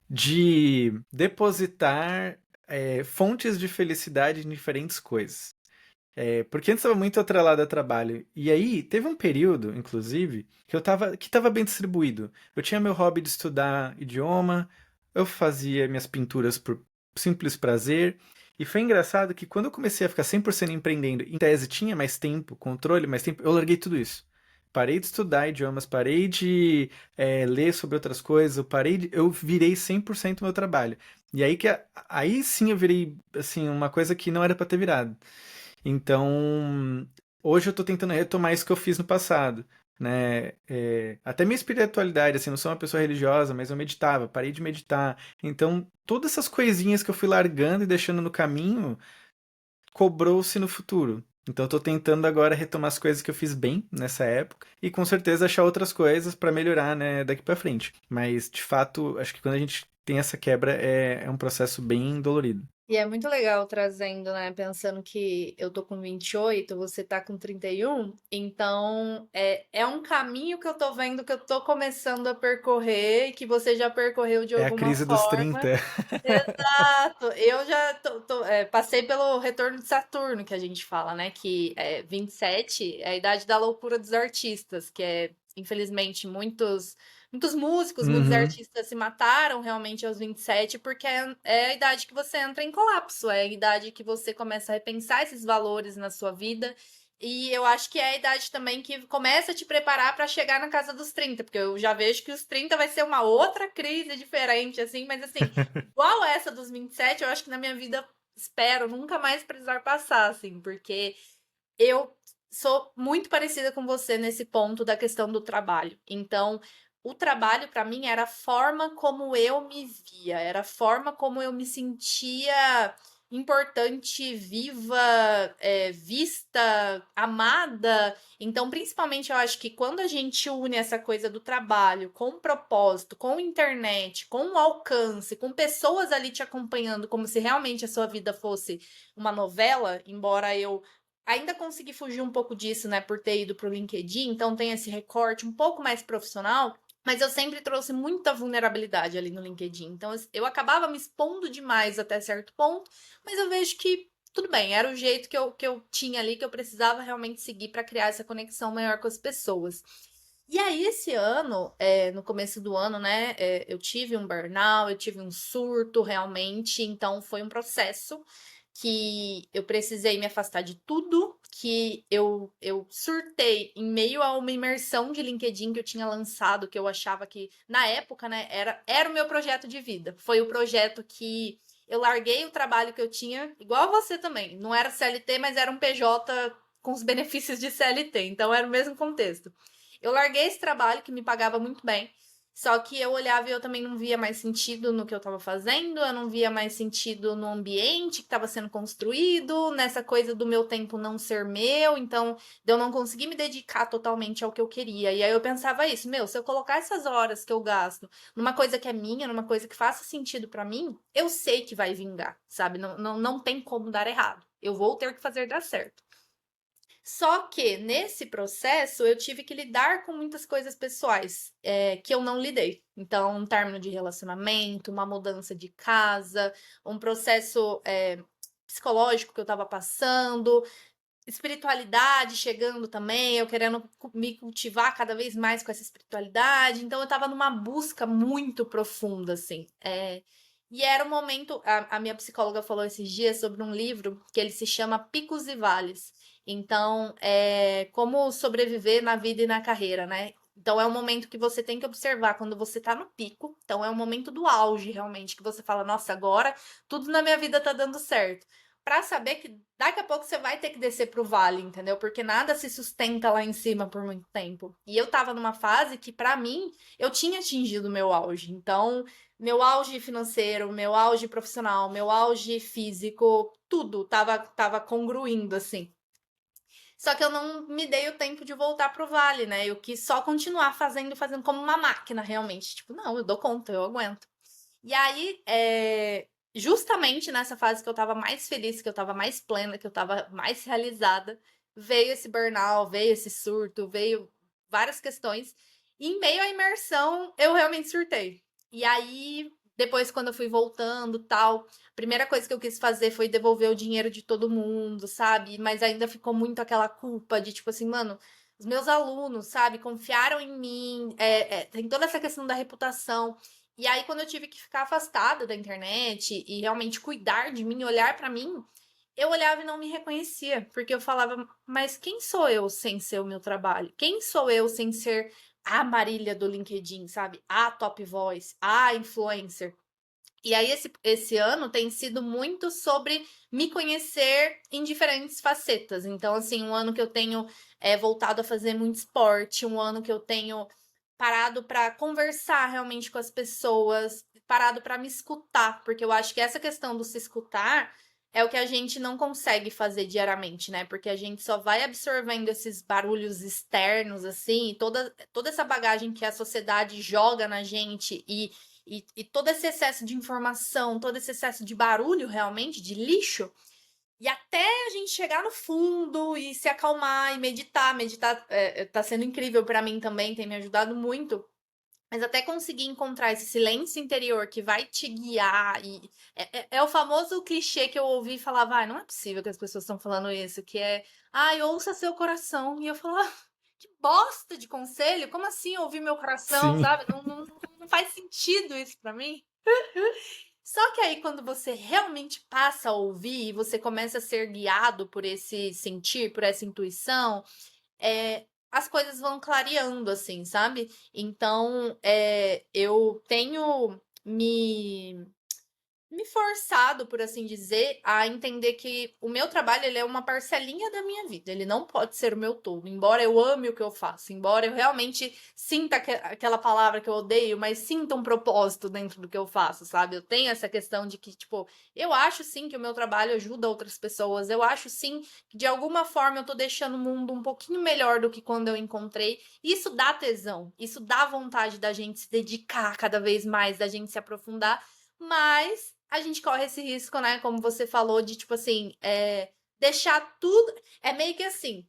Speaker 1: de depositar fontes de felicidade em diferentes coisas. Porque antes estava muito atrelado a trabalho. E aí, teve um período, inclusive, que estava bem distribuído. Eu tinha meu hobby de estudar idioma, eu fazia minhas pinturas por simples prazer. E foi engraçado que quando eu comecei a ficar 100% empreendendo, em tese tinha mais tempo, controle, mais tempo, eu larguei tudo isso. Parei de estudar idiomas, parei de ler sobre outras coisas, eu virei 100% meu trabalho. E aí sim eu virei assim uma coisa que não era para ter virado. Então, hoje eu estou tentando retomar isso que eu fiz no passado, né? Até minha espiritualidade, assim, não sou uma pessoa religiosa, mas eu meditava, parei de meditar. Então, todas essas coisinhas que eu fui largando e deixando no caminho, cobrou-se no futuro. Então eu tô tentando agora retomar as coisas que eu fiz bem nessa época e com certeza achar outras coisas pra melhorar, né, daqui pra frente. Mas de fato, acho que quando a gente tem essa quebra é um processo bem dolorido.
Speaker 3: E é muito legal trazendo, né? Pensando que eu tô com 28, você tá com 31, então é um caminho que eu tô vendo que eu tô começando a percorrer e que você já percorreu de
Speaker 1: É a
Speaker 3: alguma
Speaker 1: crise dos
Speaker 3: forma.
Speaker 1: 30.
Speaker 3: Exato, eu já passei pelo retorno de Saturno, que a gente fala, né? Que 27 é a idade da loucura dos artistas, que infelizmente, muitos músicos, muitos
Speaker 1: Uhum.
Speaker 3: artistas se mataram realmente aos 27, porque é a idade que você entra em colapso, é a idade que você começa a repensar esses valores na sua vida. E eu acho que é a idade também que começa a te preparar para chegar na casa dos 30, porque eu já vejo que os 30 vai ser uma outra crise diferente, assim, mas assim, igual essa dos 27, eu acho que na minha vida espero nunca mais precisar passar, assim, porque eu sou muito parecida com você nesse ponto da questão do trabalho. Então, o trabalho para mim era a forma como eu me via, era a forma como eu me sentia importante, viva, vista, amada. Então, principalmente, eu acho que quando a gente une essa coisa do trabalho com o propósito, com a internet, com o alcance, com pessoas ali te acompanhando, como se realmente a sua vida fosse uma novela, embora eu ainda consegui fugir um pouco disso, né, por ter ido para o LinkedIn, então tem esse recorte um pouco mais profissional, mas eu sempre trouxe muita vulnerabilidade ali no LinkedIn. Então eu acabava me expondo demais até certo ponto, mas eu vejo que tudo bem, era o jeito que eu tinha ali, que eu precisava realmente seguir para criar essa conexão maior com as pessoas. E aí, esse ano, no começo do ano, né, eu tive um burnout, eu tive um surto realmente, então foi um processo que eu precisei me afastar de tudo, que eu surtei em meio a uma imersão de LinkedIn que eu tinha lançado, que eu achava que, na época, né, era o meu projeto de vida. Foi o projeto que eu larguei o trabalho que eu tinha, igual você também. Não era CLT, mas era um PJ com os benefícios de CLT, então era o mesmo contexto. Eu larguei esse trabalho que me pagava muito bem, só que eu olhava e eu também não via mais sentido no que eu estava fazendo, eu não via mais sentido no ambiente que estava sendo construído, nessa coisa do meu tempo não ser meu, então de eu não conseguir me dedicar totalmente ao que eu queria. E aí eu pensava isso, meu, se eu colocar essas horas que eu gasto numa coisa que é minha, numa coisa que faça sentido para mim, eu sei que vai vingar, sabe? Não tem como dar errado. Eu vou ter que fazer dar certo. Só que nesse processo eu tive que lidar com muitas coisas pessoais que eu não lidei. Então, um término de relacionamento, uma mudança de casa, um processo psicológico que eu estava passando, espiritualidade chegando também, eu querendo me cultivar cada vez mais com essa espiritualidade. Então, eu estava numa busca muito profunda, assim. E era um momento. A minha psicóloga falou esses dias sobre um livro que ele se chama Picos e Vales. Então, como sobreviver na vida e na carreira, né? Então, é um momento que você tem que observar quando você tá no pico. Então, é um momento do auge, realmente, que você fala: nossa, agora tudo na minha vida tá dando certo. Pra saber que daqui a pouco você vai ter que descer pro vale, entendeu? Porque nada se sustenta lá em cima por muito tempo. E eu tava numa fase que, pra mim, eu tinha atingido o meu auge. Então, meu auge financeiro, meu auge profissional, meu auge físico, tudo tava congruindo, assim. Só que eu não me dei o tempo de voltar pro vale, né? Eu quis só continuar fazendo como uma máquina, realmente. Tipo, não, eu dou conta, eu aguento. E aí, justamente nessa fase que eu tava mais feliz, que eu tava mais plena, que eu tava mais realizada, veio esse burnout, veio esse surto, veio várias questões. E em meio à imersão, eu realmente surtei. E aí, depois, quando eu fui voltando, tal, a primeira coisa que eu quis fazer foi devolver o dinheiro de todo mundo, sabe? Mas ainda ficou muito aquela culpa de, tipo assim, mano, os meus alunos, sabe, confiaram em mim, tem toda essa questão da reputação. E aí, quando eu tive que ficar afastada da internet e realmente cuidar de mim, olhar pra mim, eu olhava e não me reconhecia, porque eu falava, mas quem sou eu sem ser o meu trabalho? Quem sou eu sem ser a Marília do LinkedIn, sabe? A top voice, a influencer. E aí, esse ano tem sido muito sobre me conhecer em diferentes facetas. Então, assim, um ano que eu tenho voltado a fazer muito esporte, um ano que eu tenho parado para conversar realmente com as pessoas, parado para me escutar, porque eu acho que essa questão do se escutar é o que a gente não consegue fazer diariamente, né? Porque a gente só vai absorvendo esses barulhos externos, assim, e toda essa bagagem que a sociedade joga na gente e todo esse excesso de informação, todo esse excesso de barulho, realmente, de lixo, e até a gente chegar no fundo e se acalmar e meditar. Meditar tá sendo incrível pra mim também, tem me ajudado muito. Mas até conseguir encontrar esse silêncio interior que vai te guiar. E é o famoso clichê que eu ouvi falar, vai, não é possível que as pessoas estão falando isso, que é, ai, ouça seu coração. E eu falo, ah, que bosta de conselho, como assim ouvir meu coração,
Speaker 1: Sim.
Speaker 3: sabe? Não faz sentido isso pra mim. Só que aí, quando você realmente passa a ouvir e você começa a ser guiado por esse sentir, por essa intuição, as coisas vão clareando, assim, sabe? Então, eu tenho me forçado, por assim dizer, a entender que o meu trabalho ele é uma parcelinha da minha vida. Ele não pode ser o meu todo. Embora eu ame o que eu faço, embora eu realmente sinta aquela palavra que eu odeio, mas sinta um propósito dentro do que eu faço, sabe? Eu tenho essa questão de que, tipo, eu acho sim que o meu trabalho ajuda outras pessoas. Eu acho sim que de alguma forma eu tô deixando o mundo um pouquinho melhor do que quando eu encontrei. Isso dá tesão, isso dá vontade da gente se dedicar cada vez mais, da gente se aprofundar. Mas a gente corre esse risco, né? Como você falou, de tipo assim, deixar tudo. É meio que assim: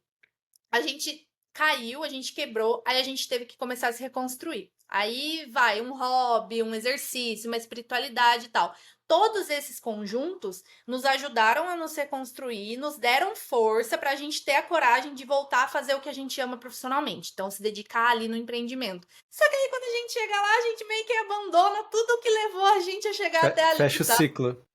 Speaker 3: a gente caiu, a gente quebrou, aí a gente teve que começar a se reconstruir. Aí vai um hobby, um exercício, uma espiritualidade e tal. Todos esses conjuntos nos ajudaram a nos reconstruir, nos deram força para a gente ter a coragem de voltar a fazer o que a gente ama profissionalmente. Então, se dedicar ali no empreendimento. Só que aí, quando a gente chega lá, a gente meio que abandona tudo o que levou a gente a chegar até ali,
Speaker 1: Fecha o
Speaker 3: sabe?
Speaker 1: ciclo.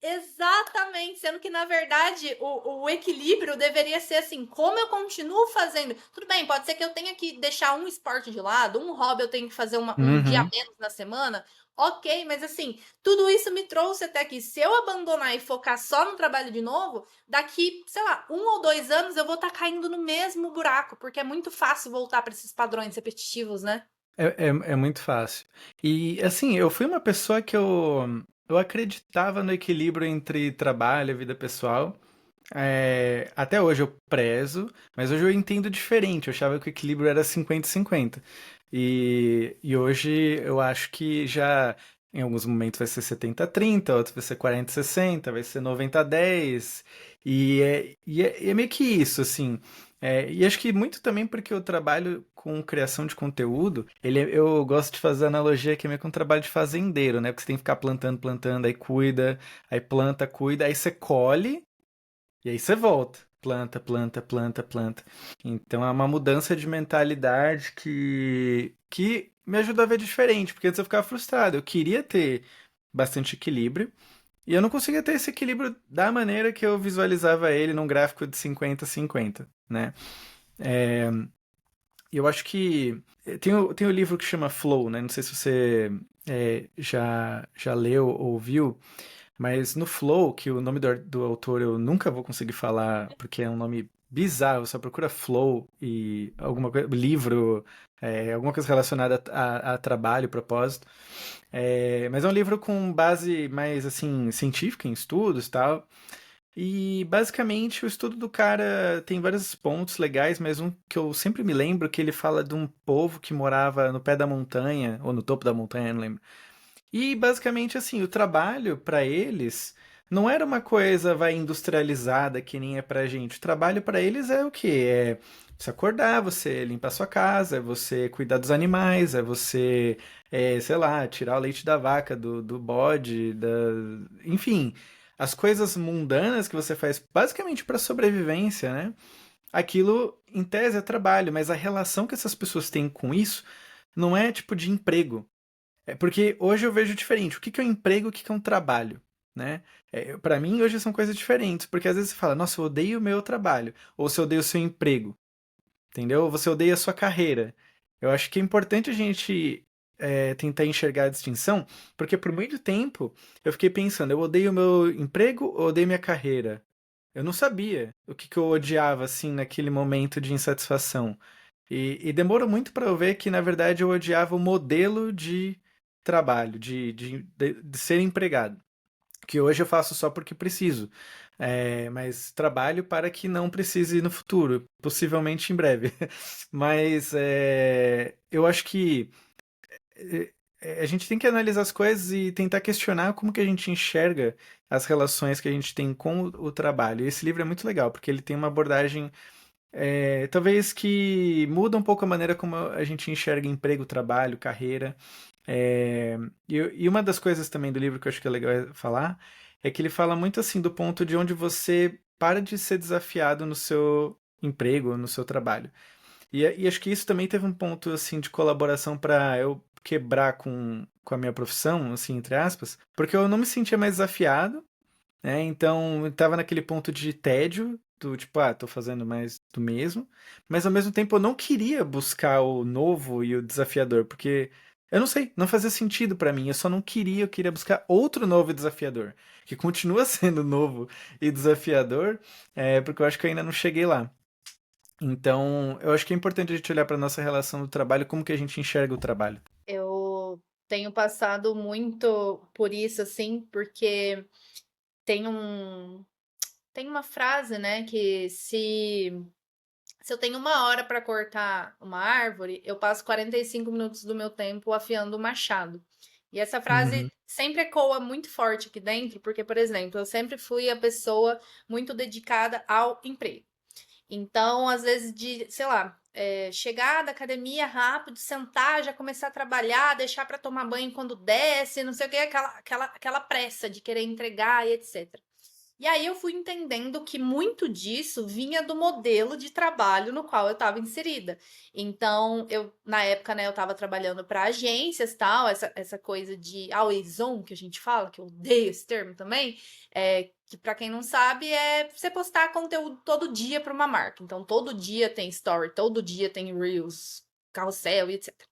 Speaker 3: Exatamente, sendo que na verdade o equilíbrio deveria ser assim, como eu continuo fazendo. Tudo bem, pode ser que eu tenha que deixar um esporte de lado, um hobby eu tenho que fazer um dia a
Speaker 1: Uhum.
Speaker 3: menos na semana. Ok, mas assim, tudo isso me trouxe até aqui. Se eu abandonar e focar só no trabalho de novo, daqui, sei lá, 1 ou 2 anos eu vou estar caindo no mesmo buraco, porque é muito fácil voltar para esses padrões repetitivos, né?
Speaker 1: É muito fácil. E assim, eu fui uma pessoa que eu acreditava no equilíbrio entre trabalho e vida pessoal. Até hoje eu prezo, mas hoje eu entendo diferente. Eu achava que o equilíbrio era 50-50. E hoje eu acho que já em alguns momentos vai ser 70-30, outros vai ser 40-60, vai ser 90-10. E é meio que isso, assim. E acho que muito também porque eu trabalho com criação de conteúdo, eu gosto de fazer analogia que é meio que um trabalho de fazendeiro, né? Porque você tem que ficar plantando, plantando, aí cuida, aí planta, cuida, aí você colhe. E aí você volta. Planta, planta, planta, planta. Então é uma mudança de mentalidade que me ajuda a ver diferente, porque antes eu ficava frustrado. Eu queria ter bastante equilíbrio e eu não conseguia ter esse equilíbrio da maneira que eu visualizava ele num gráfico de 50-50, né? E eu acho que tem o livro que chama Flow, né? Não sei se você já leu ou viu. Mas no Flow, que o nome do autor eu nunca vou conseguir falar, porque é um nome bizarro, só procura Flow e alguma coisa, livro, alguma coisa relacionada a trabalho, propósito. Mas é um livro com base mais, assim, científica, em estudos e tal. E basicamente o estudo do cara tem vários pontos legais, mas um que eu sempre me lembro que ele fala de um povo que morava no pé da montanha, ou no topo da montanha, não lembro. E basicamente assim, o trabalho para eles não era uma coisa vai industrializada que nem é pra gente. O trabalho para eles é o quê? É você acordar, você limpar sua casa, é você cuidar dos animais, é você, sei lá, tirar o leite da vaca, do bode, enfim, as coisas mundanas que você faz basicamente para sobrevivência, né? Aquilo em tese é trabalho, mas a relação que essas pessoas têm com isso não é tipo de emprego. Porque hoje eu vejo diferente. O que é um emprego, o que é um trabalho, né? Para mim, hoje são coisas diferentes. Porque às vezes você fala, nossa, eu odeio o meu trabalho. Ou você odeia o seu emprego, entendeu? Ou você odeia a sua carreira. Eu acho que é importante a gente tentar enxergar a distinção, porque por muito tempo eu fiquei pensando, eu odeio o meu emprego ou odeio minha carreira? Eu não sabia o que eu odiava, assim, naquele momento de insatisfação. E demorou muito para eu ver que, na verdade, eu odiava o modelo de trabalho, de ser empregado. que hoje eu faço só porque preciso. Mas trabalho para que não precise no futuro, possivelmente em breve. Mas eu acho que é, a gente tem que analisar as coisas e tentar questionar como que a gente enxerga as relações que a gente tem com o trabalho. E esse livro é muito legal, porque ele tem uma abordagem, talvez que muda um pouco a maneira como a gente enxerga emprego, trabalho, carreira. É, e uma das coisas também do livro que eu acho que é legal falar é que ele fala muito assim do ponto de onde você para de ser desafiado no seu emprego, no seu trabalho. E acho que isso também teve um ponto assim de colaboração para eu quebrar com a minha profissão, assim, entre aspas, porque eu não me sentia mais desafiado, né? Então eu tava naquele ponto de tédio, do tipo, tô fazendo mais do mesmo, mas ao mesmo tempo eu não queria buscar o novo e o desafiador, porque eu não sei, não fazia sentido pra mim, eu só não queria, eu queria buscar outro novo e desafiador, que continua sendo novo e desafiador, porque eu acho que eu ainda não cheguei lá. Então, eu acho que é importante a gente olhar para nossa relação do trabalho, como que a gente enxerga o trabalho.
Speaker 3: Eu tenho passado muito por isso, assim, porque tem um, tem uma frase, né, que se eu tenho 1 hora para cortar uma árvore, eu passo 45 minutos do meu tempo afiando o machado. E essa frase
Speaker 1: Uhum,
Speaker 3: sempre ecoa muito forte aqui dentro, porque, por exemplo, eu sempre fui a pessoa muito dedicada ao emprego. Então, às vezes, sei lá, chegar da academia rápido, sentar, já começar a trabalhar, deixar para tomar banho quando desce, não sei o que, aquela pressa de querer entregar e etc. E aí eu fui entendendo que muito disso vinha do modelo de trabalho no qual eu estava inserida. Então, na época, né, eu estava trabalhando para agências, tal, essa coisa de always on que a gente fala, que eu odeio esse termo também, que para quem não sabe é você postar conteúdo todo dia para uma marca. Então, todo dia tem story, todo dia tem reels, carrossel e etc.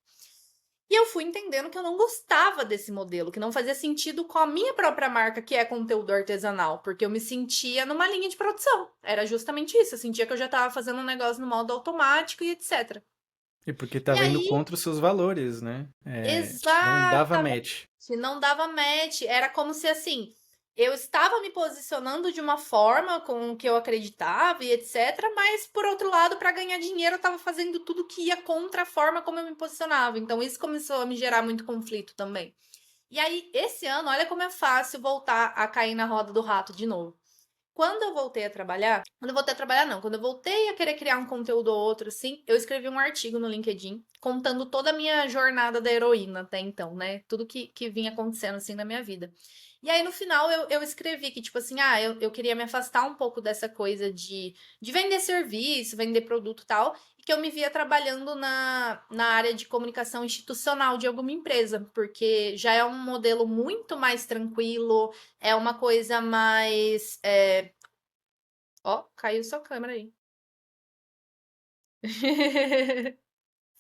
Speaker 3: E eu fui entendendo que eu não gostava desse modelo, que não fazia sentido com a minha própria marca, que é conteúdo artesanal, porque eu me sentia numa linha de produção. Era justamente isso, eu sentia que eu já estava fazendo um negócio no modo automático e etc.
Speaker 1: e porque
Speaker 3: E
Speaker 1: estava indo
Speaker 3: aí,
Speaker 1: contra os seus valores, né? Não dava
Speaker 3: exatamente,
Speaker 1: match.
Speaker 3: não dava match, era como se assim, eu estava me posicionando de uma forma com o que eu acreditava e etc, mas por outro lado, para ganhar dinheiro, eu estava fazendo tudo que ia contra a forma como eu me posicionava. Então isso começou a me gerar muito conflito também. E aí, esse ano, olha como é fácil voltar a cair na roda do rato de novo. Quando eu voltei a trabalhar, quando eu voltei a querer criar um conteúdo ou outro, assim, eu escrevi um artigo no LinkedIn contando toda a minha jornada da heroína até então, né? Tudo que vinha acontecendo, assim, na minha vida. E aí, no final, eu escrevi que, tipo assim, eu queria me afastar um pouco dessa coisa de vender serviço, vender produto e tal, e que eu me via trabalhando na área de comunicação institucional de alguma empresa, porque já é um modelo muito mais tranquilo, é uma coisa mais. Ó, caiu sua câmera aí.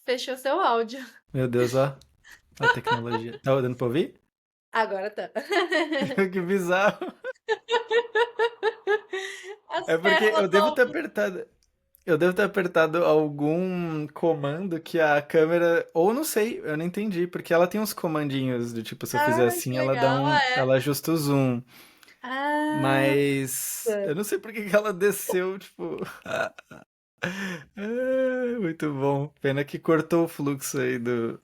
Speaker 3: Fechou seu áudio.
Speaker 1: Meu Deus, ó, a tecnologia. Tá dando pra ouvir?
Speaker 3: Agora tá.
Speaker 1: Que bizarro.
Speaker 3: As
Speaker 1: É porque
Speaker 3: pérolas
Speaker 1: eu
Speaker 3: do
Speaker 1: devo ter
Speaker 3: almoço.
Speaker 1: apertado. Eu devo ter apertado algum comando que a câmera. Ou não sei, eu não entendi. Porque ela tem uns comandinhos do tipo, se eu fizer
Speaker 3: Ah, que
Speaker 1: assim, ela dá
Speaker 3: legal,
Speaker 1: um.
Speaker 3: é.
Speaker 1: Ela ajusta o zoom.
Speaker 3: Ah,
Speaker 1: Mas eu não sei por que que ela desceu, tipo. Muito bom. Pena que cortou o fluxo aí do.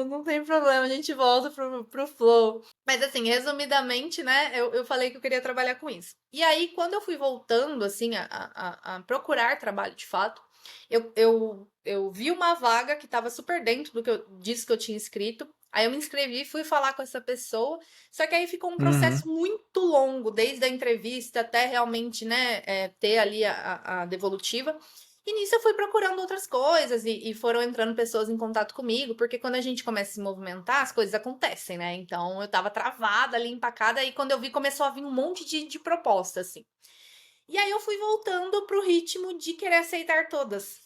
Speaker 3: não tem problema, a gente volta pro flow. Mas assim, resumidamente, né, eu falei que eu queria trabalhar com isso. E aí, quando eu fui voltando, assim, a procurar trabalho de fato, eu vi uma vaga que estava super dentro disso que eu tinha escrito. Aí eu me inscrevi, fui falar com essa pessoa, só que aí ficou um
Speaker 1: Uhum.
Speaker 3: processo muito longo, desde a entrevista até realmente, né, ter ali a devolutiva. E nisso eu fui procurando outras coisas e foram entrando pessoas em contato comigo, porque quando a gente começa a se movimentar, as coisas acontecem, né? Então eu tava travada ali, empacada, e quando eu vi, começou a vir um monte de propostas, assim. E aí eu fui voltando pro ritmo de querer aceitar todas.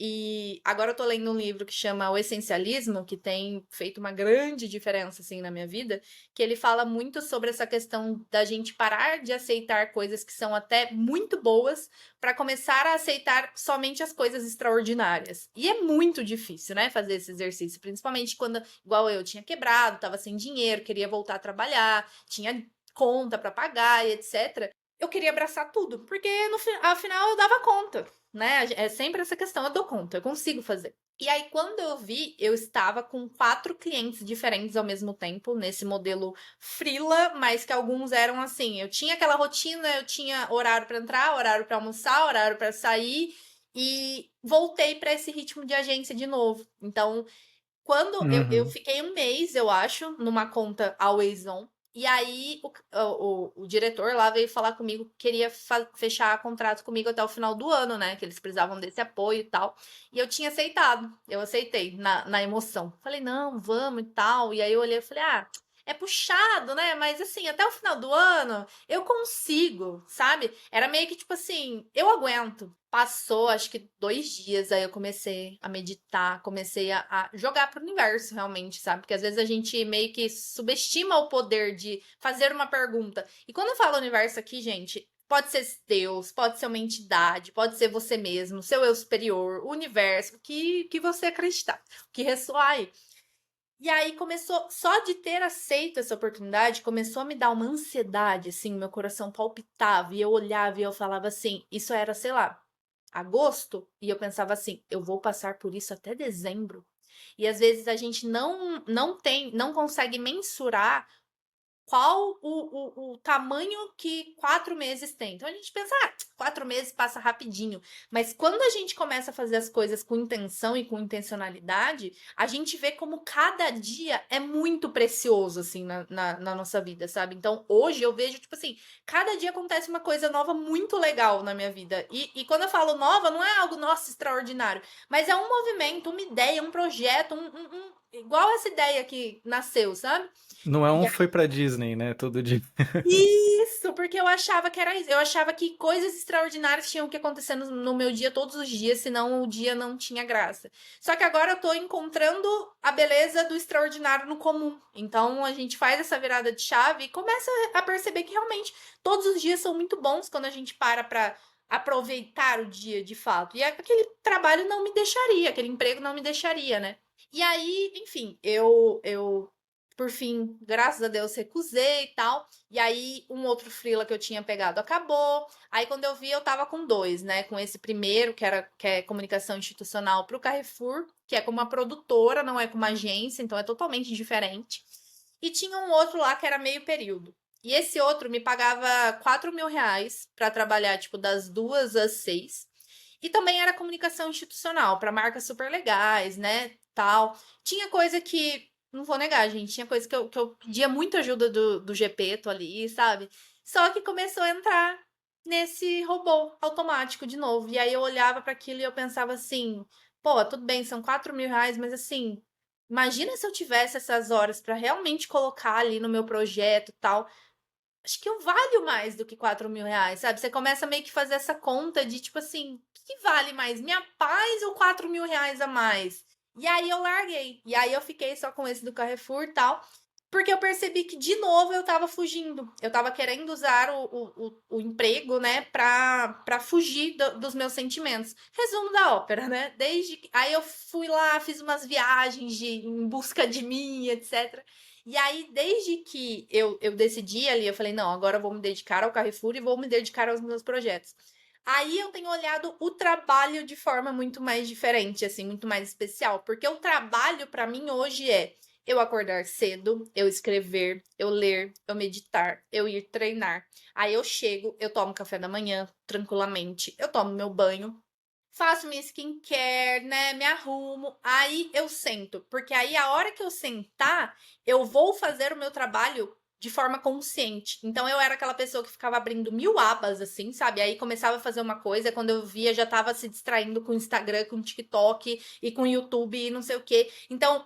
Speaker 3: E agora eu tô lendo um livro que chama O Essencialismo, que tem feito uma grande diferença assim na minha vida, que ele fala muito sobre essa questão da gente parar de aceitar coisas que são até muito boas para começar a aceitar somente as coisas extraordinárias. E é muito difícil, né, fazer esse exercício, principalmente quando, igual eu tinha quebrado, tava sem dinheiro, queria voltar a trabalhar, tinha conta pra pagar e etc. Eu queria abraçar tudo, porque afinal eu dava conta, né? É sempre essa questão, eu dou conta, eu consigo fazer. E aí, quando eu vi, eu estava com 4 clientes diferentes ao mesmo tempo, nesse modelo freela, mas que alguns eram assim, eu tinha aquela rotina, eu tinha horário para entrar, horário para almoçar, horário para sair, e voltei para esse ritmo de agência de novo. Então, quando eu
Speaker 1: Uhum.
Speaker 3: fiquei um mês, eu acho, numa conta Always On. E aí o diretor lá veio falar comigo que queria fechar contrato comigo até o final do ano, né? Que eles precisavam desse apoio e tal. E eu tinha aceitado. Eu aceitei na emoção. Falei, não, vamos e tal. E aí eu olhei e falei, ah, é puxado, né? Mas assim, até o final do ano eu consigo, sabe? Era meio que tipo assim, eu aguento. Passou, acho que 2 dias, aí eu comecei a meditar, comecei a jogar pro universo, realmente, sabe? Porque às vezes a gente meio que subestima o poder de fazer uma pergunta. E quando eu falo universo aqui, gente, pode ser Deus, pode ser uma entidade, pode ser você mesmo, seu eu superior, o universo, o que você acreditar, o que ressoar aí. E aí começou, só de ter aceito essa oportunidade, começou a me dar uma ansiedade, assim, meu coração palpitava, e eu olhava e eu falava assim, isso era, sei lá, agosto, e eu pensava assim, eu vou passar por isso até dezembro. E às vezes a gente não consegue mensurar qual o tamanho que 4 meses tem. Então a gente pensa, 4 meses passa rapidinho. Mas quando a gente começa a fazer as coisas com intenção e com intencionalidade, a gente vê como cada dia é muito precioso, assim, na nossa vida, sabe? Então hoje eu vejo, tipo assim, cada dia acontece uma coisa nova muito legal na minha vida. E quando eu falo nova, não é algo, nossa, extraordinário, mas é um movimento, uma ideia, um projeto, igual essa ideia que nasceu, sabe?
Speaker 1: Não é um foi pra Disney, né? Todo dia.
Speaker 3: Isso, porque eu achava que era isso. Eu achava que coisas extraordinárias tinham que acontecer no meu dia todos os dias, senão o dia não tinha graça. Só que agora eu tô encontrando a beleza do extraordinário no comum. Então a gente faz essa virada de chave e começa a perceber que realmente todos os dias são muito bons quando a gente para pra aproveitar o dia de fato. E aquele trabalho não me deixaria, aquele emprego não me deixaria, né? E aí, enfim, eu por fim, graças a Deus, recusei e tal. E aí, um outro freela que eu tinha pegado acabou. Aí, quando eu vi, eu tava com 2, né? Com esse primeiro, que é comunicação institucional para o Carrefour, que é com uma produtora, não é com uma agência, então é totalmente diferente. E tinha um outro lá que era meio período. E esse outro me pagava 4.000 reais para trabalhar, tipo, das 2 às 6. E também era comunicação institucional, para marcas super legais, né? Tal. Tinha coisa que não vou negar, gente. Tinha coisa que eu pedia muita ajuda do GP ali, sabe? Só que começou a entrar nesse robô automático de novo. E aí eu olhava para aquilo e eu pensava assim: pô, tudo bem, são 4.000 reais, mas assim, imagina se eu tivesse essas horas para realmente colocar ali no meu projeto e tal. Acho que eu valho mais do que 4.000 reais, sabe? Você começa meio que fazer essa conta de tipo assim: o que vale mais? Minha paz ou 4.000 reais a mais? E aí eu larguei. E aí eu fiquei só com esse do Carrefour e tal. Porque eu percebi que, de novo, eu tava fugindo. Eu tava querendo usar o emprego, né, pra fugir dos meus sentimentos. Resumo da ópera, né? Aí eu fui lá, fiz umas viagens em busca de mim, etc. E aí, desde que eu decidi ali, eu falei, não, agora eu vou me dedicar ao Carrefour e vou me dedicar aos meus projetos. Aí eu tenho olhado o trabalho de forma muito mais diferente, assim, muito mais especial, porque o trabalho para mim hoje é eu acordar cedo, eu escrever, eu ler, eu meditar, eu ir treinar. Aí eu chego, eu tomo café da manhã tranquilamente, eu tomo meu banho, faço minha skincare, né? Me arrumo. Aí eu sento, porque aí a hora que eu sentar, eu vou fazer o meu trabalho de forma consciente. Então eu era aquela pessoa que ficava abrindo 1000 abas, assim, sabe? Aí começava a fazer uma coisa, quando eu via, já tava se distraindo com o Instagram, com o TikTok e com o YouTube e não sei o quê. Então,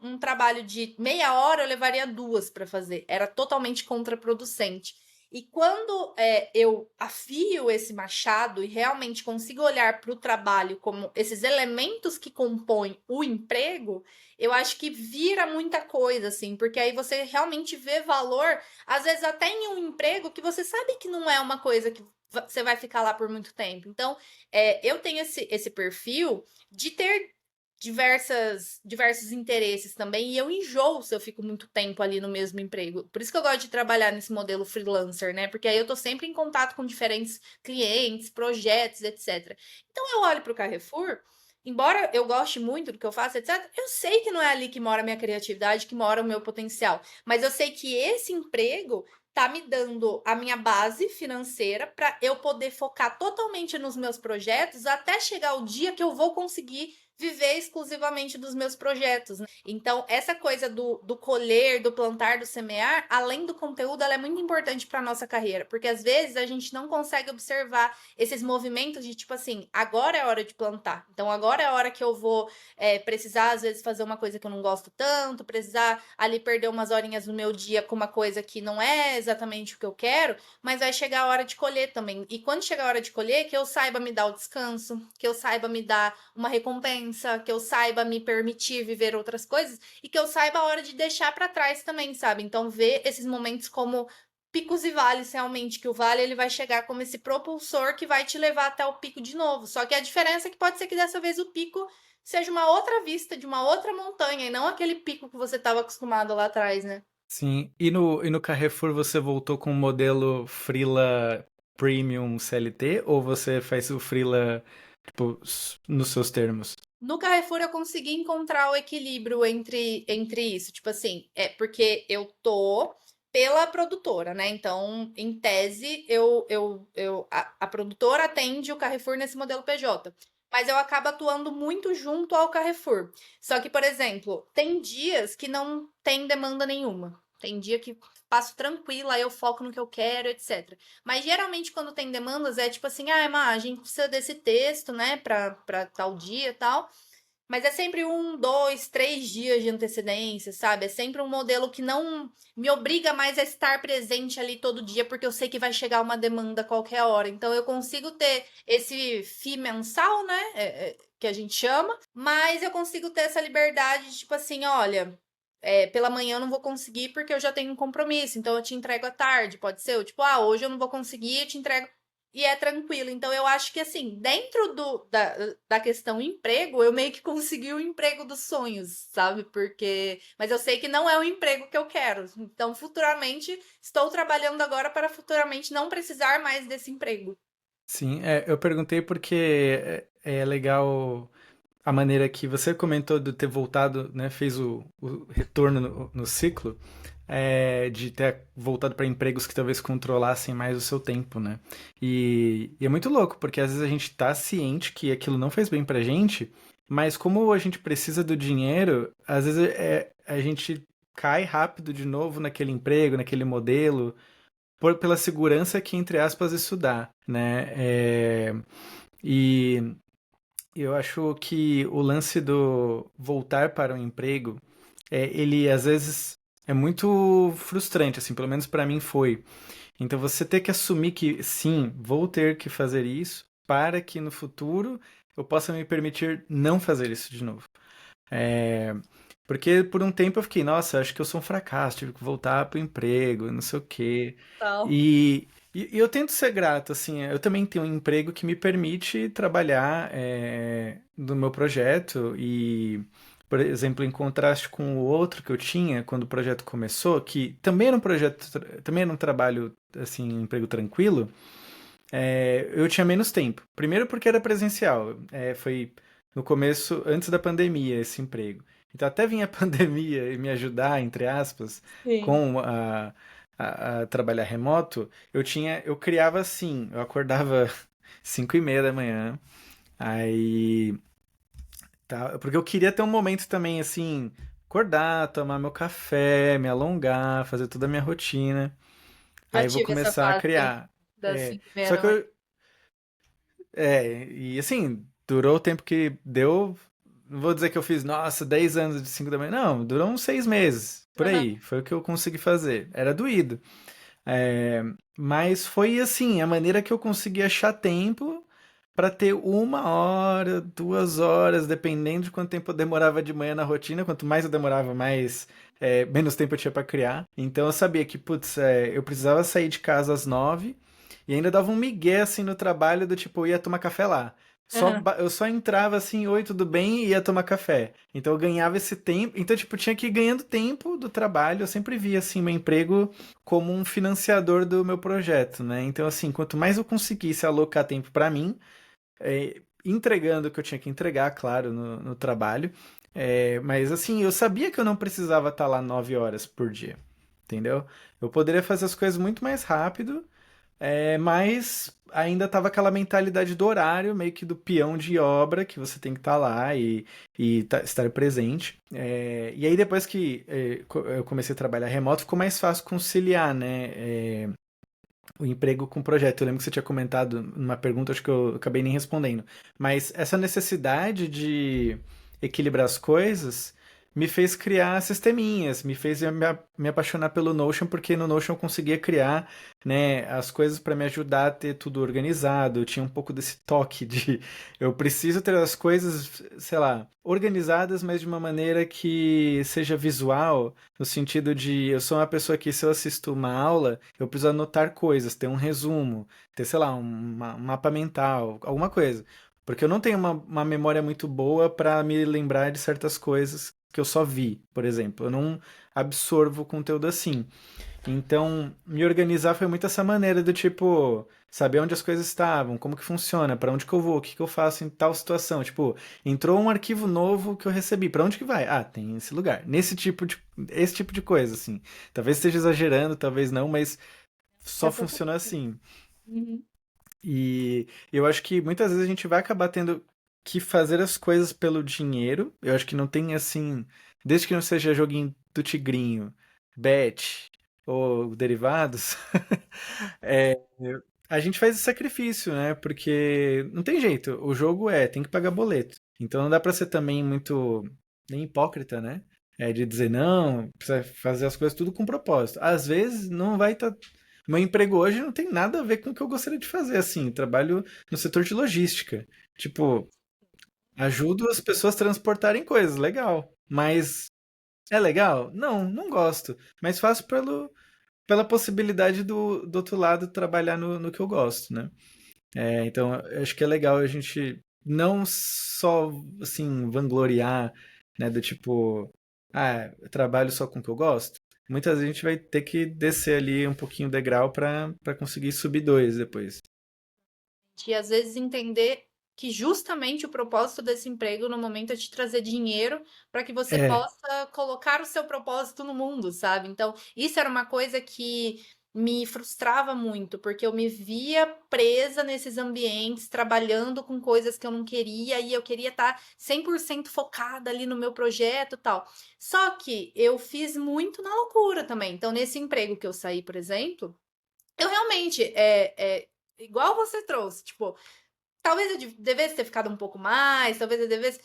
Speaker 3: um trabalho de meia hora eu levaria 2 para fazer. Era totalmente contraproducente. E quando eu afio esse machado e realmente consigo olhar para o trabalho como esses elementos que compõem o emprego, eu acho que vira muita coisa, assim, porque aí você realmente vê valor, às vezes até em um emprego que você sabe que não é uma coisa que você vai ficar lá por muito tempo. Então, eu tenho esse perfil de ter diversos interesses também, e eu enjoo se eu fico muito tempo ali no mesmo emprego. Por isso que eu gosto de trabalhar nesse modelo freelancer, né? Porque aí eu tô sempre em contato com diferentes clientes, projetos, etc. Então eu olho para o Carrefour, embora eu goste muito do que eu faço, etc., eu sei que não é ali que mora a minha criatividade, que mora o meu potencial. Mas eu sei que esse emprego tá me dando a minha base financeira para eu poder focar totalmente nos meus projetos até chegar o dia que eu vou conseguir viver exclusivamente dos meus projetos, né? Então, essa coisa do colher, do plantar, do semear, além do conteúdo, ela é muito importante para nossa carreira, porque às vezes a gente não consegue observar esses movimentos de tipo assim, agora é a hora de plantar. Então, agora é a hora que eu vou precisar, às vezes, fazer uma coisa que eu não gosto tanto, precisar ali perder umas horinhas no meu dia com uma coisa que não é exatamente o que eu quero, mas vai chegar a hora de colher também. E quando chegar a hora de colher, que eu saiba me dar o descanso, que eu saiba me dar uma recompensa, que eu saiba me permitir viver outras coisas e que eu saiba a hora de deixar para trás também, sabe? Então, ver esses momentos como picos e vales, realmente, que o vale ele vai chegar como esse propulsor que vai te levar até o pico de novo. Só que a diferença é que pode ser que dessa vez o pico seja uma outra vista de uma outra montanha e não aquele pico que você estava acostumado lá atrás, né?
Speaker 1: Sim, e no Carrefour você voltou com o modelo Freela Premium CLT ou você faz o Freela, tipo, nos seus termos?
Speaker 3: No Carrefour eu consegui encontrar o equilíbrio entre isso. Tipo assim, é porque eu tô pela produtora, né? Então, em tese, a produtora atende o Carrefour nesse modelo PJ. Mas eu acabo atuando muito junto ao Carrefour. Só que, por exemplo, tem dias que não tem demanda nenhuma. Tem dia que passo tranquila, aí eu foco no que eu quero, etc. Mas geralmente quando tem demandas é tipo assim, ah, Emma, a gente precisa desse texto, né, pra tal dia e tal. Mas é sempre 1, 2, 3 dias de antecedência, sabe? É sempre um modelo que não me obriga mais a estar presente ali todo dia, porque eu sei que vai chegar uma demanda a qualquer hora. Então eu consigo ter esse FII mensal, né? Que a gente chama, mas eu consigo ter essa liberdade, tipo assim, olha. Pela manhã eu não vou conseguir porque eu já tenho um compromisso, então eu te entrego à tarde, pode ser? Eu, tipo, hoje eu não vou conseguir, eu te entrego e é tranquilo. Então, eu acho que, assim, dentro da questão emprego, eu meio que consegui o emprego dos sonhos, sabe? Porque. Mas eu sei que não é o emprego que eu quero. Então, futuramente, estou trabalhando agora para futuramente não precisar mais desse emprego.
Speaker 1: Sim, eu perguntei porque é legal a maneira que você comentou de ter voltado, né, fez o retorno no ciclo, de ter voltado para empregos que talvez controlassem mais o seu tempo, né? E é muito louco, porque às vezes a gente tá ciente que aquilo não fez bem pra gente, mas como a gente precisa do dinheiro, às vezes a gente cai rápido de novo naquele emprego, naquele modelo, pela segurança que, entre aspas, isso dá, né? E eu acho que o lance do voltar para o emprego, ele às vezes é muito frustrante, assim, pelo menos para mim foi. Então você ter que assumir que sim, vou ter que fazer isso para que no futuro eu possa me permitir não fazer isso de novo. É, porque por um tempo eu fiquei, nossa, acho que eu sou um fracasso, tive que voltar pro emprego, não sei o quê.
Speaker 3: Tal.
Speaker 1: E eu tento ser grato, assim, eu também tenho um emprego que me permite trabalhar no meu projeto e, por exemplo, em contraste com o outro que eu tinha quando o projeto começou, que também era um projeto, também era um trabalho, assim, um emprego tranquilo, eu tinha menos tempo. Primeiro porque era presencial, foi no começo, antes da pandemia, esse emprego. Então até vinha a pandemia e me ajudar, entre aspas,
Speaker 3: Sim.
Speaker 1: com a trabalhar remoto, eu criava assim, eu acordava 5:30 da manhã, aí, porque eu queria ter um momento também, assim, acordar, tomar meu café, me alongar, fazer toda a minha rotina,
Speaker 3: Já
Speaker 1: aí vou
Speaker 3: tive essa
Speaker 1: começar a
Speaker 3: fase
Speaker 1: criar.
Speaker 3: das 5:30
Speaker 1: Só
Speaker 3: da
Speaker 1: que
Speaker 3: manhã.
Speaker 1: e assim, durou o tempo que deu. Não vou dizer que eu fiz, nossa, 10 anos de 5 da manhã. Não, durou uns 6 meses, por
Speaker 3: Aham.
Speaker 1: aí. Foi o que eu consegui fazer. Era doído. É, mas foi assim, a maneira que eu consegui achar tempo para ter 1 hora, 2 horas, dependendo de quanto tempo eu demorava de manhã na rotina. Quanto mais eu demorava, menos tempo eu tinha para criar. Então eu sabia que, putz, eu precisava sair de casa às 9 e ainda dava um migué assim no trabalho do tipo, eu ia tomar café lá.
Speaker 3: Aham.
Speaker 1: Eu só entrava assim, oi, tudo bem? E ia tomar café. Então eu ganhava esse tempo. Então, tipo, tinha que ir ganhando tempo do trabalho. Eu sempre via, assim, meu emprego como um financiador do meu projeto, né? Então, assim, quanto mais eu conseguisse alocar tempo pra mim, entregando o que eu tinha que entregar, claro, no trabalho. Mas assim, eu sabia que eu não precisava estar lá 9 horas por dia, entendeu? Eu poderia fazer as coisas muito mais rápido, mas ainda tava aquela mentalidade do horário, meio que do peão de obra, que você tem que estar lá e estar presente. E aí depois que eu comecei a trabalhar remoto, ficou mais fácil conciliar, né? O emprego com o projeto. Eu lembro que você tinha comentado numa pergunta, acho que eu acabei nem respondendo. Mas essa necessidade de equilibrar as coisas me fez criar sisteminhas, me fez me apaixonar pelo Notion, porque no Notion eu conseguia criar, né, as coisas para me ajudar a ter tudo organizado. Eu tinha um pouco desse toque de eu preciso ter as coisas, sei lá, organizadas, mas de uma maneira que seja visual, no sentido de eu sou uma pessoa que se eu assisto uma aula, eu preciso anotar coisas, ter um resumo, ter, sei lá, um mapa mental, alguma coisa. Porque eu não tenho uma memória muito boa para me lembrar de certas coisas que eu só vi, por exemplo. Eu não absorvo o conteúdo assim. Então, me organizar foi muito essa maneira do tipo, saber onde as coisas estavam, como que funciona, para onde que eu vou, o que que eu faço em tal situação. Tipo, entrou um arquivo novo que eu recebi, para onde que vai? Ah, tem esse lugar. Esse tipo de coisa, assim. Talvez esteja exagerando, talvez não, mas
Speaker 3: É
Speaker 1: só funciona
Speaker 3: totalmente.
Speaker 1: assim.
Speaker 3: Uhum.
Speaker 1: E eu acho que muitas vezes a gente vai acabar tendo que fazer as coisas pelo dinheiro. Eu acho que não tem assim, desde que não seja joguinho do tigrinho, bet ou derivados, é, a gente faz esse sacrifício, né? Porque não tem jeito, o jogo tem que pagar boleto. Então não dá pra ser também muito nem hipócrita, né? De dizer, não, precisa fazer as coisas tudo com propósito. Às vezes não vai estar. Meu emprego hoje não tem nada a ver com o que eu gostaria de fazer, assim. Trabalho no setor de logística. Tipo, ajudo as pessoas a transportarem coisas, legal. Mas é legal? Não, não gosto. Mas faço pela possibilidade do outro lado trabalhar no que eu gosto, né? Então, eu acho que é legal a gente não só, assim, vangloriar, né, do tipo, eu trabalho só com o que eu gosto. Muitas vezes a gente vai ter que descer ali um pouquinho o degrau para conseguir subir dois depois.
Speaker 3: E às vezes entender que justamente o propósito desse emprego no momento é te trazer dinheiro para que você
Speaker 1: É,
Speaker 3: possa colocar o seu propósito no mundo, sabe? Então, isso era uma coisa que me frustrava muito, porque eu me via presa nesses ambientes, trabalhando com coisas que eu não queria, e eu queria estar 100% focada ali no meu projeto e tal. Só que eu fiz muito na loucura também. Então, nesse emprego que eu saí, por exemplo, eu realmente, igual você trouxe, tipo, talvez eu devesse ter ficado um pouco mais, talvez eu devesse.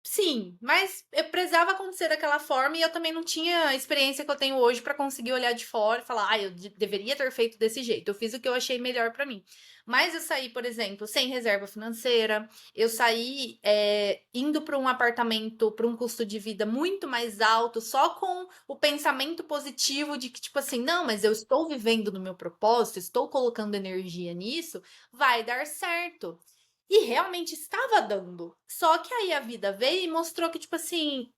Speaker 3: Sim, mas eu precisava acontecer daquela forma e eu também não tinha a experiência que eu tenho hoje para conseguir olhar de fora e falar, eu deveria ter feito desse jeito. Eu fiz o que eu achei melhor para mim. Mas eu saí, por exemplo, sem reserva financeira, eu saí indo para um apartamento, para um custo de vida muito mais alto, só com o pensamento positivo de que, tipo assim, não, mas eu estou vivendo no meu propósito, estou colocando energia nisso, vai dar certo. E realmente estava dando. Só que aí a vida veio e mostrou que, tipo assim,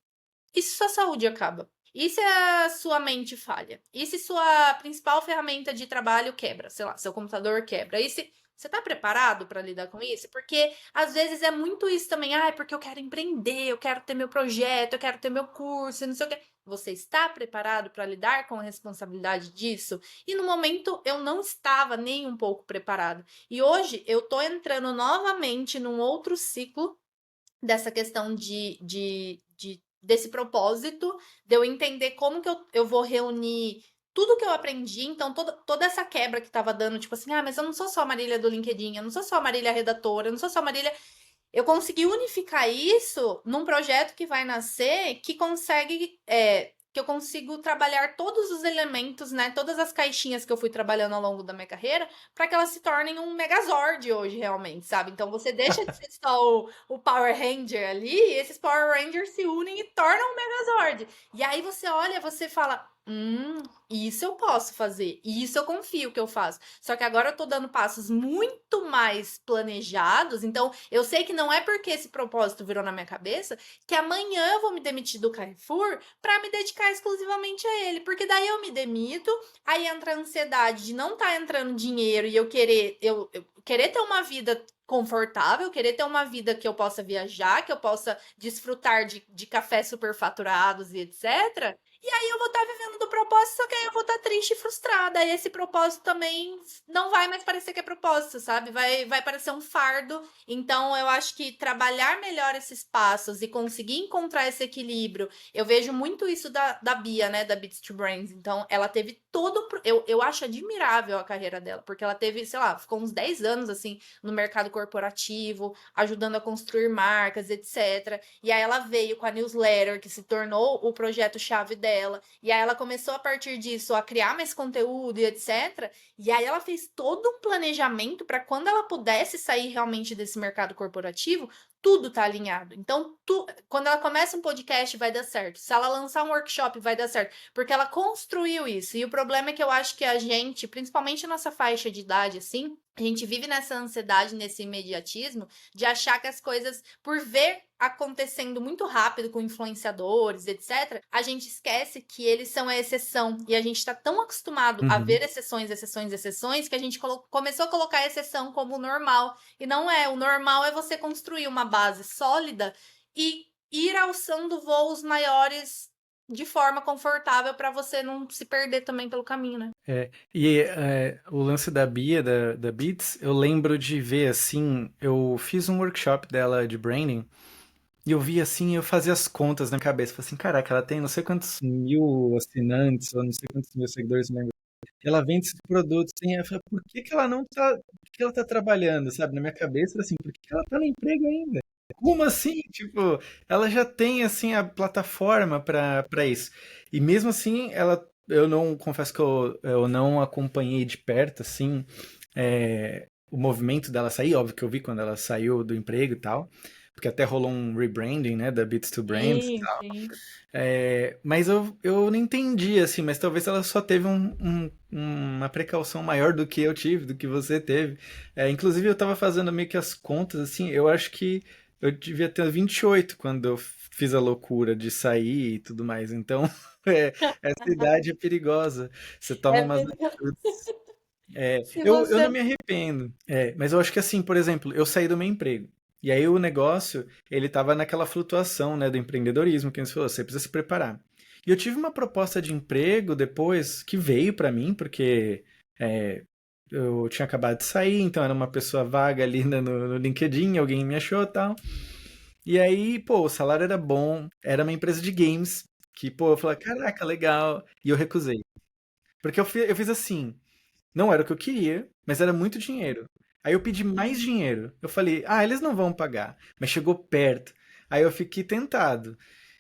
Speaker 3: e se sua saúde acaba? E se a sua mente falha? E se sua principal ferramenta de trabalho quebra? Sei lá, seu computador quebra? E se você tá preparado para lidar com isso? Porque às vezes é muito isso também. Ah, é porque eu quero empreender, eu quero ter meu projeto, eu quero ter meu curso, não sei o quê. Você está preparado para lidar com a responsabilidade disso? E no momento eu não estava nem um pouco preparado. E hoje eu tô entrando novamente num outro ciclo dessa questão desse propósito, de eu entender como que eu vou reunir tudo que eu aprendi, então toda essa quebra que tava dando, tipo assim, mas eu não sou só a Marília do LinkedIn, eu não sou só a Marília redatora, eu não sou só a Marília. Eu consegui unificar isso num projeto que vai nascer que consegue. Que eu consigo trabalhar todos os elementos, né? Todas as caixinhas que eu fui trabalhando ao longo da minha carreira, para que elas se tornem um Megazord hoje, realmente, sabe? Então você deixa de ser só o Power Ranger ali, e esses Power Rangers se unem e tornam um Megazord. E aí você olha, você fala. Isso eu posso fazer, isso eu confio que eu faço. Só que agora eu tô dando passos muito mais planejados, então eu sei que não é porque esse propósito virou na minha cabeça que amanhã eu vou me demitir do Carrefour pra me dedicar exclusivamente a ele, porque daí eu me demito, aí entra a ansiedade de não tá entrando dinheiro e eu querer ter uma vida confortável, querer ter uma vida que eu possa viajar, que eu possa desfrutar de cafés superfaturados e etc. E aí eu vou estar vivendo do propósito, só que aí eu vou estar triste e frustrada. E esse propósito também não vai mais parecer que é propósito, sabe? Vai parecer um fardo. Então eu acho que trabalhar melhor esses passos e conseguir encontrar esse equilíbrio. Eu vejo muito isso da Bia, né? Da Beats to Brains. Então ela teve todo. Eu acho admirável a carreira dela, porque ela teve, sei lá, ficou uns 10 anos assim no mercado corporativo, ajudando a construir marcas, etc. E aí ela veio com a newsletter, que se tornou o projeto-chave dela. E aí ela começou a partir disso a criar mais conteúdo e etc. E aí ela fez todo um planejamento para quando ela pudesse sair realmente desse mercado corporativo, tudo tá alinhado. Então, quando ela começa um podcast, vai dar certo. Se ela lançar um workshop, vai dar certo. Porque ela construiu isso. E o problema é que eu acho que a gente, principalmente nossa faixa de idade, assim, a gente vive nessa ansiedade, nesse imediatismo, de achar que as coisas, por ver acontecendo muito rápido com influenciadores, etc., a gente esquece que eles são a exceção. E a gente está tão acostumado a
Speaker 1: Uhum.
Speaker 3: ver exceções, exceções, exceções, que a gente começou a colocar a exceção como normal. E não é. O normal é você construir uma base sólida e ir alçando voos maiores de forma confortável para você não se perder também pelo caminho, né?
Speaker 1: O lance da Bia, da Beats, eu lembro de ver assim, eu fiz um workshop dela de branding, e eu vi assim, eu fazia as contas na cabeça, falei assim, caraca, ela tem não sei quantos mil assinantes, ou não sei quantos mil seguidores, não lembro. Ela vende esses produtos, assim, eu falei, por que que ela não tá, por que ela tá trabalhando, sabe? Na minha cabeça, assim, por que que ela tá no emprego ainda? Como assim? Tipo, ela já tem, assim, a plataforma pra isso. E mesmo assim, eu não, confesso que eu não acompanhei de perto, assim, o movimento dela sair, óbvio que eu vi quando ela saiu do emprego e tal, porque até rolou um rebranding, né, da Beats to Brands.
Speaker 3: Sim, sim.
Speaker 1: Mas eu não entendi, assim, mas talvez ela só teve uma precaução maior do que eu tive, do que você teve. Inclusive, eu tava fazendo meio que as contas, assim, eu acho que eu devia ter 28 quando eu fiz a loucura de sair e tudo mais. Então, essa idade é perigosa. Você toma
Speaker 3: É
Speaker 1: umas
Speaker 3: verdade.
Speaker 1: atitudes.
Speaker 3: Se
Speaker 1: Eu não
Speaker 3: você.
Speaker 1: me arrependo. Mas eu acho que assim, por exemplo, eu saí do meu emprego. E aí o negócio, ele tava naquela flutuação, né, do empreendedorismo, que você falou, você precisa se preparar. E eu tive uma proposta de emprego depois que veio pra mim, porque é, eu tinha acabado de sair, então era uma pessoa vaga ali no LinkedIn, alguém me achou e tal. E aí, pô, o salário era bom, era uma empresa de games, que, pô, eu falei, caraca, legal. E eu recusei. Porque eu fiz assim, não era o que eu queria, mas era muito dinheiro. Aí eu pedi mais dinheiro. Eu falei, eles não vão pagar. Mas chegou perto. Aí eu fiquei tentado.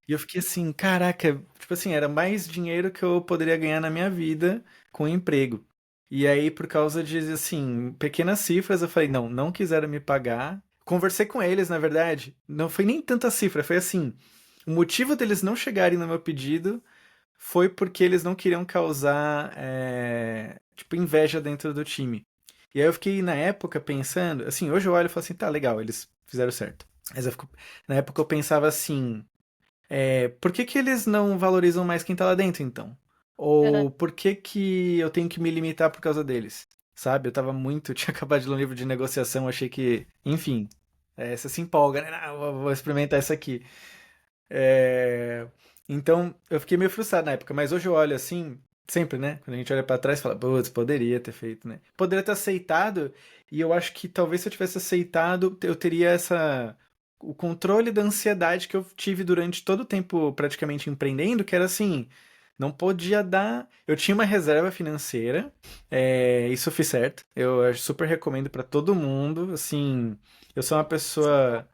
Speaker 1: E eu fiquei assim, caraca, tipo assim, era mais dinheiro que eu poderia ganhar na minha vida com o emprego. E aí, por causa de, assim, pequenas cifras, eu falei, não, não quiseram me pagar. Conversei com eles, na verdade. Não foi nem tanta cifra, foi assim. O motivo deles não chegarem no meu pedido foi porque eles não queriam causar, tipo, inveja dentro do time. E aí eu fiquei, na época, pensando, assim, hoje eu olho e falo assim, tá, legal, eles fizeram certo. Na época eu pensava assim, por que que eles não valorizam mais quem tá lá dentro, então? Ou por que que eu tenho que me limitar por causa deles? Sabe, eu tava muito, tinha acabado de ler um livro de negociação, achei que, enfim, você se empolga, né? Não, vou experimentar isso aqui. É, Então, eu fiquei meio frustrado na época, mas hoje eu olho assim, sempre, né? Quando a gente olha pra trás, fala, putz, poderia ter feito, né? Poderia ter aceitado, e eu acho que talvez se eu tivesse aceitado, eu teria o controle da ansiedade que eu tive durante todo o tempo praticamente empreendendo, que era assim, não podia dar. Eu tinha uma reserva financeira, isso eu fiz certo. Eu super recomendo pra todo mundo, assim, eu sou uma pessoa.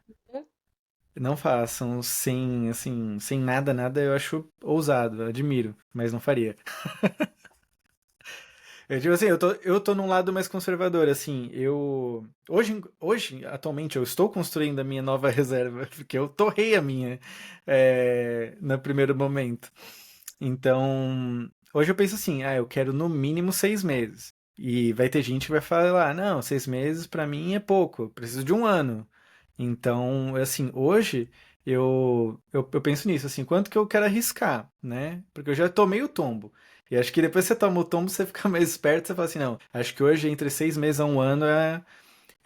Speaker 1: Não façam sem, assim, sem nada, nada, eu acho ousado, admiro, mas não faria. Eu digo assim, eu tô num lado mais conservador, assim, hoje, atualmente, eu estou construindo a minha nova reserva, porque eu torrei a minha, no primeiro momento. Então, Hoje eu penso assim, eu quero no mínimo 6 meses. E vai ter gente que vai falar, não, 6 meses pra mim é pouco, eu preciso de um ano. Então, assim, hoje eu penso nisso, assim, quanto que eu quero arriscar, né? Porque eu já tomei o tombo. E acho que depois que você toma o tombo, você fica mais esperto, você fala assim, não, acho que hoje entre 6 meses a um ano é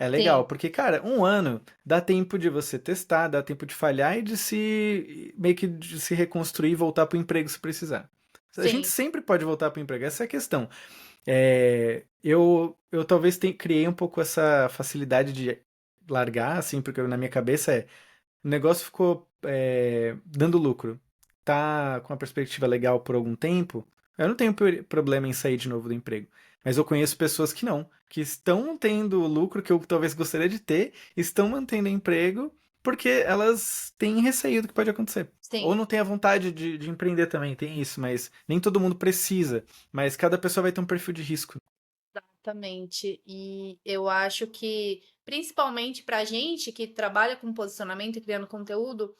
Speaker 1: legal.
Speaker 3: Sim,
Speaker 1: Porque, cara, um ano dá tempo de você testar, dá tempo de falhar e de se, meio que de se reconstruir e voltar pro emprego se precisar. A gente
Speaker 3: sim,
Speaker 1: sempre pode voltar pro emprego, essa é a questão. Eu talvez criei um pouco essa facilidade de largar, assim, porque na minha cabeça o negócio ficou dando lucro. Tá com uma perspectiva legal por algum tempo, eu não tenho problema em sair de novo do emprego. Mas eu conheço pessoas que não, que estão tendo o lucro que eu talvez gostaria de ter, estão mantendo emprego porque elas têm receio do que pode acontecer. Ou
Speaker 3: sim.
Speaker 1: não tem a vontade de empreender também, tem isso, mas nem todo mundo precisa. Mas cada pessoa vai ter um perfil de risco.
Speaker 3: Exatamente. E eu acho que, principalmente pra gente que trabalha com posicionamento e criando conteúdo,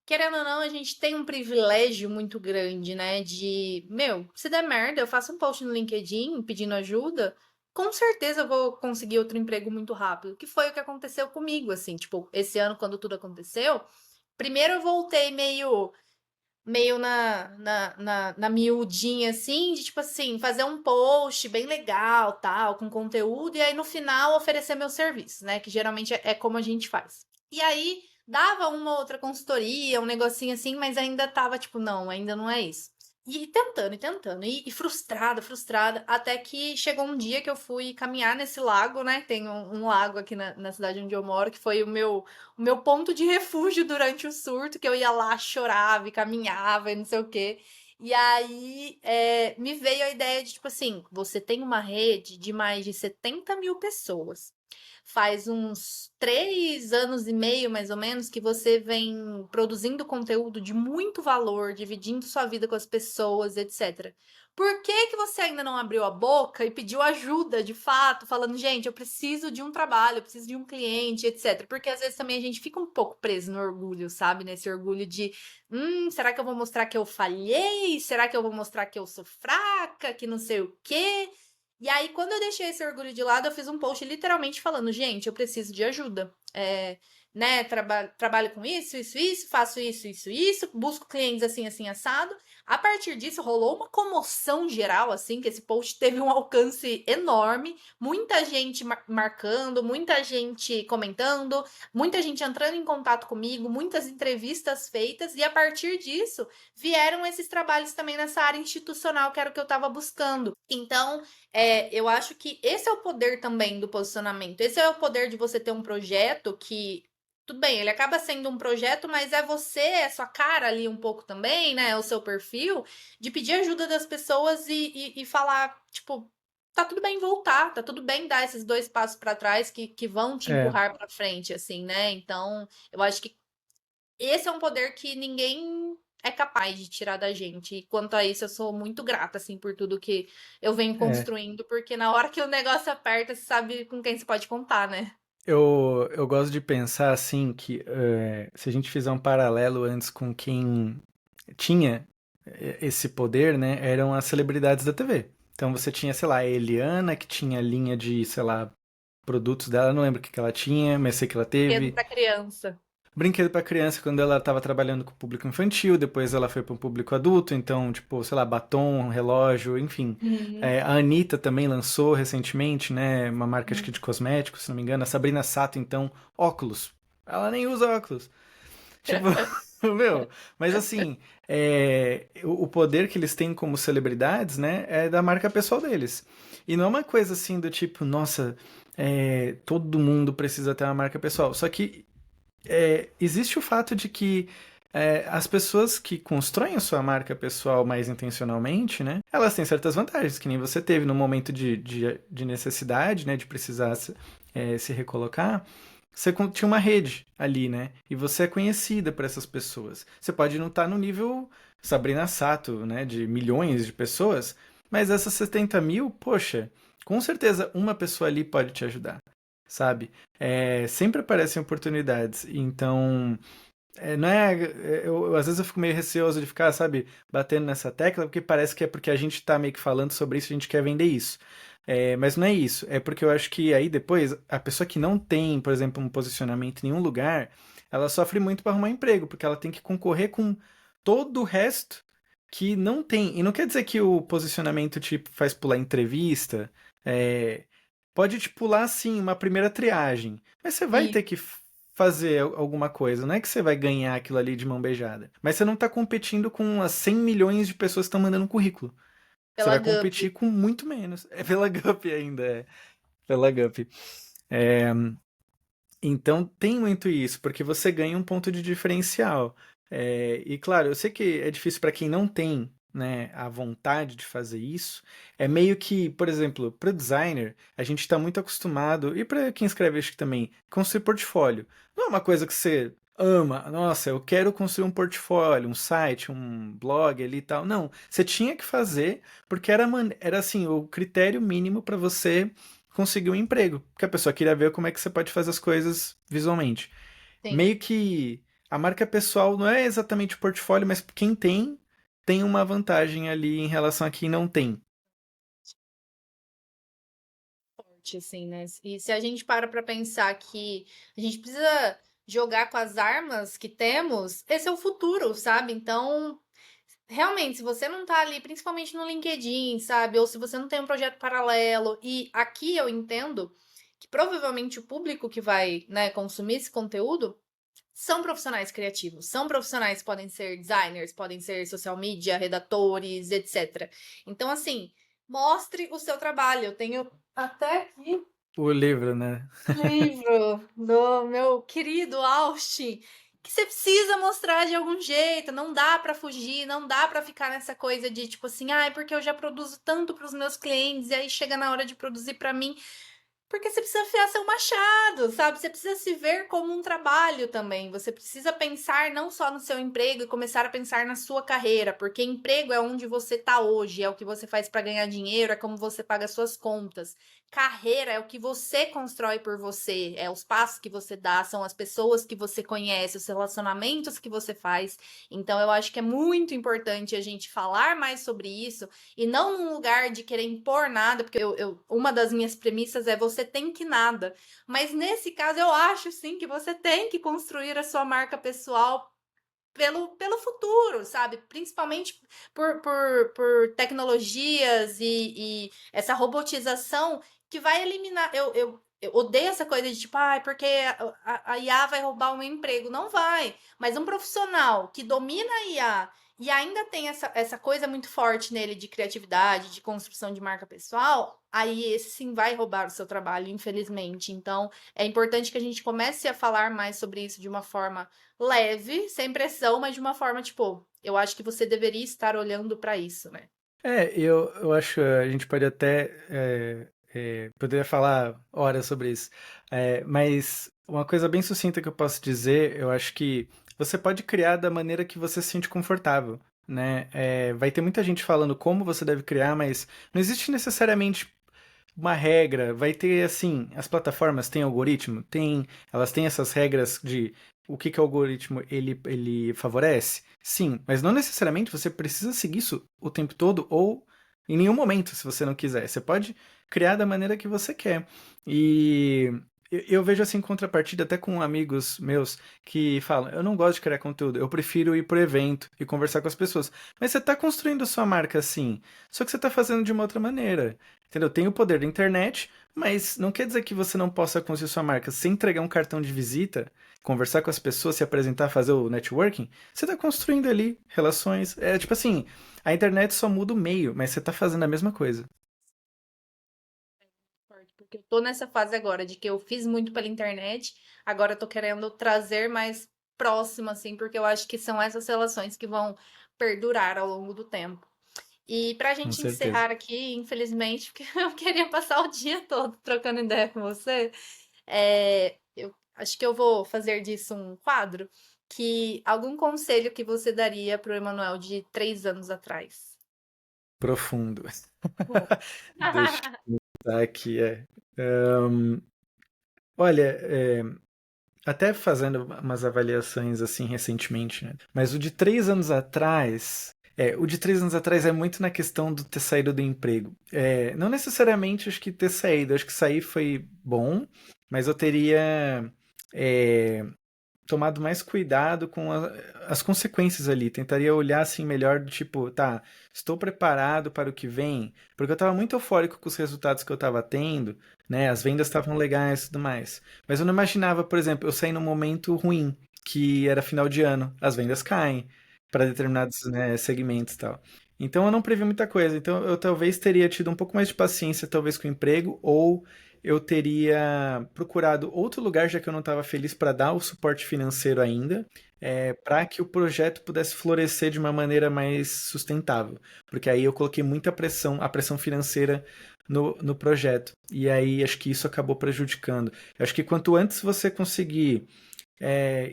Speaker 3: querendo ou não, a gente tem um privilégio muito grande, né? De, meu, se der merda, eu faço um post no LinkedIn pedindo ajuda, com certeza eu vou conseguir outro emprego muito rápido. Que foi o que aconteceu comigo, assim, tipo, esse ano, quando tudo aconteceu. Primeiro eu voltei meio na miudinha, assim, de tipo assim, fazer um post bem legal, tal, com conteúdo, e aí no final oferecer meu serviço, né? Que geralmente é como a gente faz. E aí dava uma outra consultoria, um negocinho assim, mas ainda tava tipo, não, ainda não é isso. E tentando, e frustrada, frustrada, até que chegou um dia que eu fui caminhar nesse lago, né? Tem um lago aqui na cidade onde eu moro, que foi o meu ponto de refúgio durante o surto, que eu ia lá, chorava e caminhava e não sei o quê. E aí me veio a ideia de, tipo assim, você tem uma rede de mais de 70 mil pessoas. Faz uns 3 anos e meio, mais ou menos, que você vem produzindo conteúdo de muito valor, dividindo sua vida com as pessoas, etc. Por que que você ainda não abriu a boca e pediu ajuda, de fato, falando, gente, eu preciso de um trabalho, eu preciso de um cliente, etc. Porque às vezes também a gente fica um pouco preso no orgulho, sabe? Nesse orgulho de, será que eu vou mostrar que eu falhei? Será que eu vou mostrar que eu sou fraca, que não sei o quê? E aí, quando eu deixei esse orgulho de lado, eu fiz um post literalmente falando, gente, eu preciso de ajuda. Né, trabalho com isso, faço isso, busco clientes assim, assim, assado. A partir disso, rolou uma comoção geral, assim, que esse post teve um alcance enorme, muita gente marcando, muita gente comentando, muita gente entrando em contato comigo, muitas entrevistas feitas, e a partir disso vieram esses trabalhos também nessa área institucional, que era o que eu estava buscando. Então, eu acho que esse é o poder também do posicionamento. Esse é o poder de você ter um projeto que, tudo bem, ele acaba sendo um projeto, mas é você, é sua cara ali um pouco também, né? É o seu perfil, de pedir ajuda das pessoas e falar, tipo, tá tudo bem voltar, tá tudo bem dar esses 2 passos para trás que vão te
Speaker 1: É,
Speaker 3: empurrar para frente, assim, né? Então, eu acho que esse é um poder que ninguém é capaz de tirar da gente. E quanto a isso, eu sou muito grata, assim, por tudo que eu venho
Speaker 1: é.
Speaker 3: construindo, porque na hora que o negócio aperta, você sabe com quem você pode contar, né?
Speaker 1: Eu gosto de pensar assim que se a gente fizer um paralelo antes com quem tinha esse poder, né, eram as celebridades da TV. Então você tinha, sei lá, a Eliana, que tinha linha de, sei lá, produtos dela, não lembro o que que ela tinha, mas sei que ela
Speaker 3: Cedo
Speaker 1: teve.
Speaker 3: pra criança.
Speaker 1: Brinquedo pra criança quando ela estava trabalhando com o público infantil, depois ela foi para o público adulto, então, tipo, sei lá, batom, relógio, enfim.
Speaker 3: Uhum.
Speaker 1: A Anitta também lançou recentemente, né, uma marca acho que de cosméticos, se não me engano. A Sabrina Sato, então, óculos. Ela nem usa óculos. Tipo, meu, mas assim, o poder que eles têm como celebridades, né, é da marca pessoal deles. E não é uma coisa assim do tipo, nossa, todo mundo precisa ter uma marca pessoal. Só que existe o fato de que as pessoas que constroem a sua marca pessoal mais intencionalmente, né, elas têm certas vantagens, que nem você teve no momento de necessidade, né, de precisar se recolocar. Você tinha uma rede ali, né? E você é conhecida por essas pessoas. Você pode não estar no nível Sabrina Sato, né? De milhões de pessoas, mas essas 70 mil, poxa, com certeza uma pessoa ali pode te ajudar, sabe? Sempre aparecem oportunidades. Então, não é, às vezes eu fico meio receoso de ficar, sabe, batendo nessa tecla, porque parece que é porque a gente tá meio que falando sobre isso, a gente quer vender isso. Mas não é isso, é porque eu acho que aí depois, a pessoa que não tem, por exemplo, um posicionamento em nenhum lugar, ela sofre muito para arrumar emprego, porque ela tem que concorrer com todo o resto que não tem. E não quer dizer que o posicionamento te faz pular entrevista, é, pode te pular, sim, uma primeira triagem, mas você vai
Speaker 3: E
Speaker 1: ter que fazer alguma coisa. Não é que você vai ganhar aquilo ali de mão beijada. Mas você não está competindo com as 100 milhões de pessoas que estão mandando currículo. Você
Speaker 3: pela
Speaker 1: vai
Speaker 3: Gup.
Speaker 1: competir com muito menos. É pela Gup ainda, é. Pela Gup. É, então tem muito isso, porque você ganha um ponto de diferencial. E claro, eu sei que é difícil para quem não tem, né, a vontade de fazer isso. É meio que, por exemplo, para o designer, a gente está muito acostumado, e para quem escreve acho que também, construir portfólio. Não é uma coisa que você ama, nossa, eu quero construir um portfólio, um site, um blog ali e tal. Não, você tinha que fazer porque era assim, o critério mínimo para você conseguir um emprego, porque a pessoa queria ver como é que você pode fazer as coisas visualmente.
Speaker 3: Sim.
Speaker 1: Meio que a marca pessoal não é exatamente o portfólio, mas quem tem, tem uma vantagem ali em relação a quem não tem.
Speaker 3: Forte, assim, né? E se a gente para pensar que a gente precisa jogar com as armas que temos, esse é o futuro, sabe? Então, realmente, se você não tá ali, principalmente no LinkedIn, sabe? Ou se você não tem um projeto paralelo, e aqui eu entendo que provavelmente o público que vai, né, consumir esse conteúdo são profissionais criativos, são profissionais que podem ser designers, podem ser social media, redatores, etc. Então, assim, mostre o seu trabalho. Eu tenho até aqui
Speaker 1: O livro, né?
Speaker 3: um livro do meu querido Austin, que você precisa mostrar de algum jeito, não dá pra fugir, não dá pra ficar nessa coisa de tipo assim, ah, é porque eu já produzo tanto pros meus clientes e aí chega na hora de produzir pra mim. Porque você precisa afiar seu machado, sabe? Você precisa se ver como um trabalho também. Você precisa pensar não só no seu emprego e começar a pensar na sua carreira, porque emprego é onde você tá hoje, é o que você faz para ganhar dinheiro, é como você paga suas contas. Carreira é o que você constrói por você, é os passos que você dá, são as pessoas que você conhece, os relacionamentos que você faz. Então eu acho que é muito importante a gente falar mais sobre isso e não num lugar de querer impor nada, porque uma das minhas premissas é você tem que nada. Mas nesse caso, eu acho sim que você tem que construir a sua marca pessoal pelo futuro, sabe? Principalmente por tecnologias e essa robotização que vai eliminar. Eu odeio essa coisa de tipo, ah, porque a IA vai roubar o meu emprego. Não vai. Mas um profissional que domina a IA e ainda tem essa coisa muito forte nele de criatividade, de construção de marca pessoal, aí esse sim vai roubar o seu trabalho, infelizmente. Então, é importante que a gente comece a falar mais sobre isso de uma forma leve, sem pressão, mas de uma forma tipo, eu acho que você deveria estar olhando para isso, né?
Speaker 1: Eu acho, a gente pode até, poderia falar horas sobre isso. Mas uma coisa bem sucinta que eu posso dizer, eu acho que você pode criar da maneira que você se sente confortável, né? Vai ter muita gente falando como você deve criar, mas não existe necessariamente uma regra, vai ter assim, as plataformas têm algoritmo, elas têm essas regras de o que que o algoritmo ele favorece? Sim, mas não necessariamente você precisa seguir isso o tempo todo ou em nenhum momento, se você não quiser. Você pode criar da maneira que você quer. E eu vejo assim contrapartida até com amigos meus que falam, eu não gosto de criar conteúdo, eu prefiro ir pro evento e conversar com as pessoas. Mas você está construindo sua marca assim, só que você está fazendo de uma outra maneira. Entendeu? Tem o poder da internet, mas não quer dizer que você não possa construir sua marca sem entregar um cartão de visita, conversar com as pessoas, se apresentar, fazer o networking. Você está construindo ali relações. É tipo assim, a internet só muda o meio, mas você está fazendo a mesma coisa.
Speaker 3: Porque eu tô nessa fase agora de que eu fiz muito pela internet, agora eu tô querendo trazer mais próximo, assim, porque eu acho que são essas relações que vão perdurar ao longo do tempo. E pra
Speaker 1: Com
Speaker 3: gente
Speaker 1: certeza.
Speaker 3: encerrar aqui, infelizmente, porque eu queria passar o dia todo trocando ideia com você, eu acho que eu vou fazer disso um quadro, que algum conselho que você daria pro Emanuel de 3 anos atrás?
Speaker 1: Profundo.
Speaker 3: Bom.
Speaker 1: Deixa eu pensar aqui. Olha, até fazendo umas avaliações assim recentemente, né? Mas o de 3 anos atrás. O de 3 anos atrás é muito na questão do ter saído do emprego. Não necessariamente acho que ter saído, acho que sair foi bom, mas eu teria é, tomado mais cuidado com as consequências ali. Tentaria olhar assim melhor, do tipo, tá, estou preparado para o que vem, porque eu estava muito eufórico com os resultados que eu estava tendo, né? As vendas estavam legais e tudo mais. Mas eu não imaginava, por exemplo, eu sair num momento ruim, que era final de ano, as vendas caem para determinados, né, segmentos e tal. Então eu não previ muita coisa. Então eu talvez teria tido um pouco mais de paciência, talvez com o emprego, ou eu teria procurado outro lugar, já que eu não estava feliz, para dar o suporte financeiro ainda, para que o projeto pudesse florescer de uma maneira mais sustentável. Porque aí eu coloquei muita pressão, a pressão financeira no projeto. E aí acho que isso acabou prejudicando. Eu acho que quanto antes você conseguir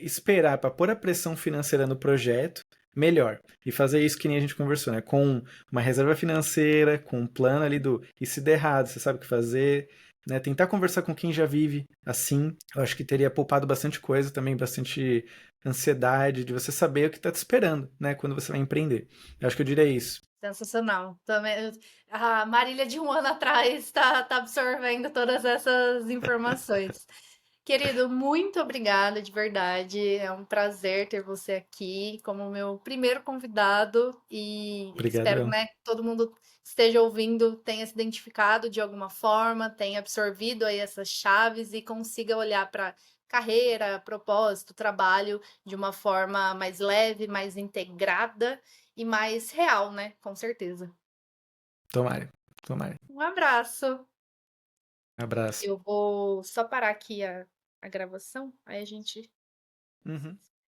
Speaker 1: esperar para pôr a pressão financeira no projeto, melhor. E fazer isso que nem a gente conversou, né? Com uma reserva financeira, com um plano ali do e se der errado, você sabe o que fazer, né? Tentar conversar com quem já vive assim, eu acho que teria poupado bastante coisa também, bastante ansiedade de você saber o que está te esperando, né? Quando você vai empreender. Eu acho que eu diria isso.
Speaker 3: Sensacional. Também, a Marília de um ano atrás está absorvendo todas essas informações. Querido, muito obrigada, de verdade. É um prazer ter você aqui como meu primeiro convidado e espero,
Speaker 1: Obrigadão.
Speaker 3: né, que todo mundo esteja ouvindo, tenha se identificado de alguma forma, tenha absorvido aí essas chaves e consiga olhar para carreira, propósito, trabalho de uma forma mais leve, mais integrada e mais real, né? Com certeza.
Speaker 1: Tomara. Tomara.
Speaker 3: Um abraço.
Speaker 1: Abraço.
Speaker 3: Eu vou só parar aqui a gravação, aí a gente
Speaker 1: Uhum.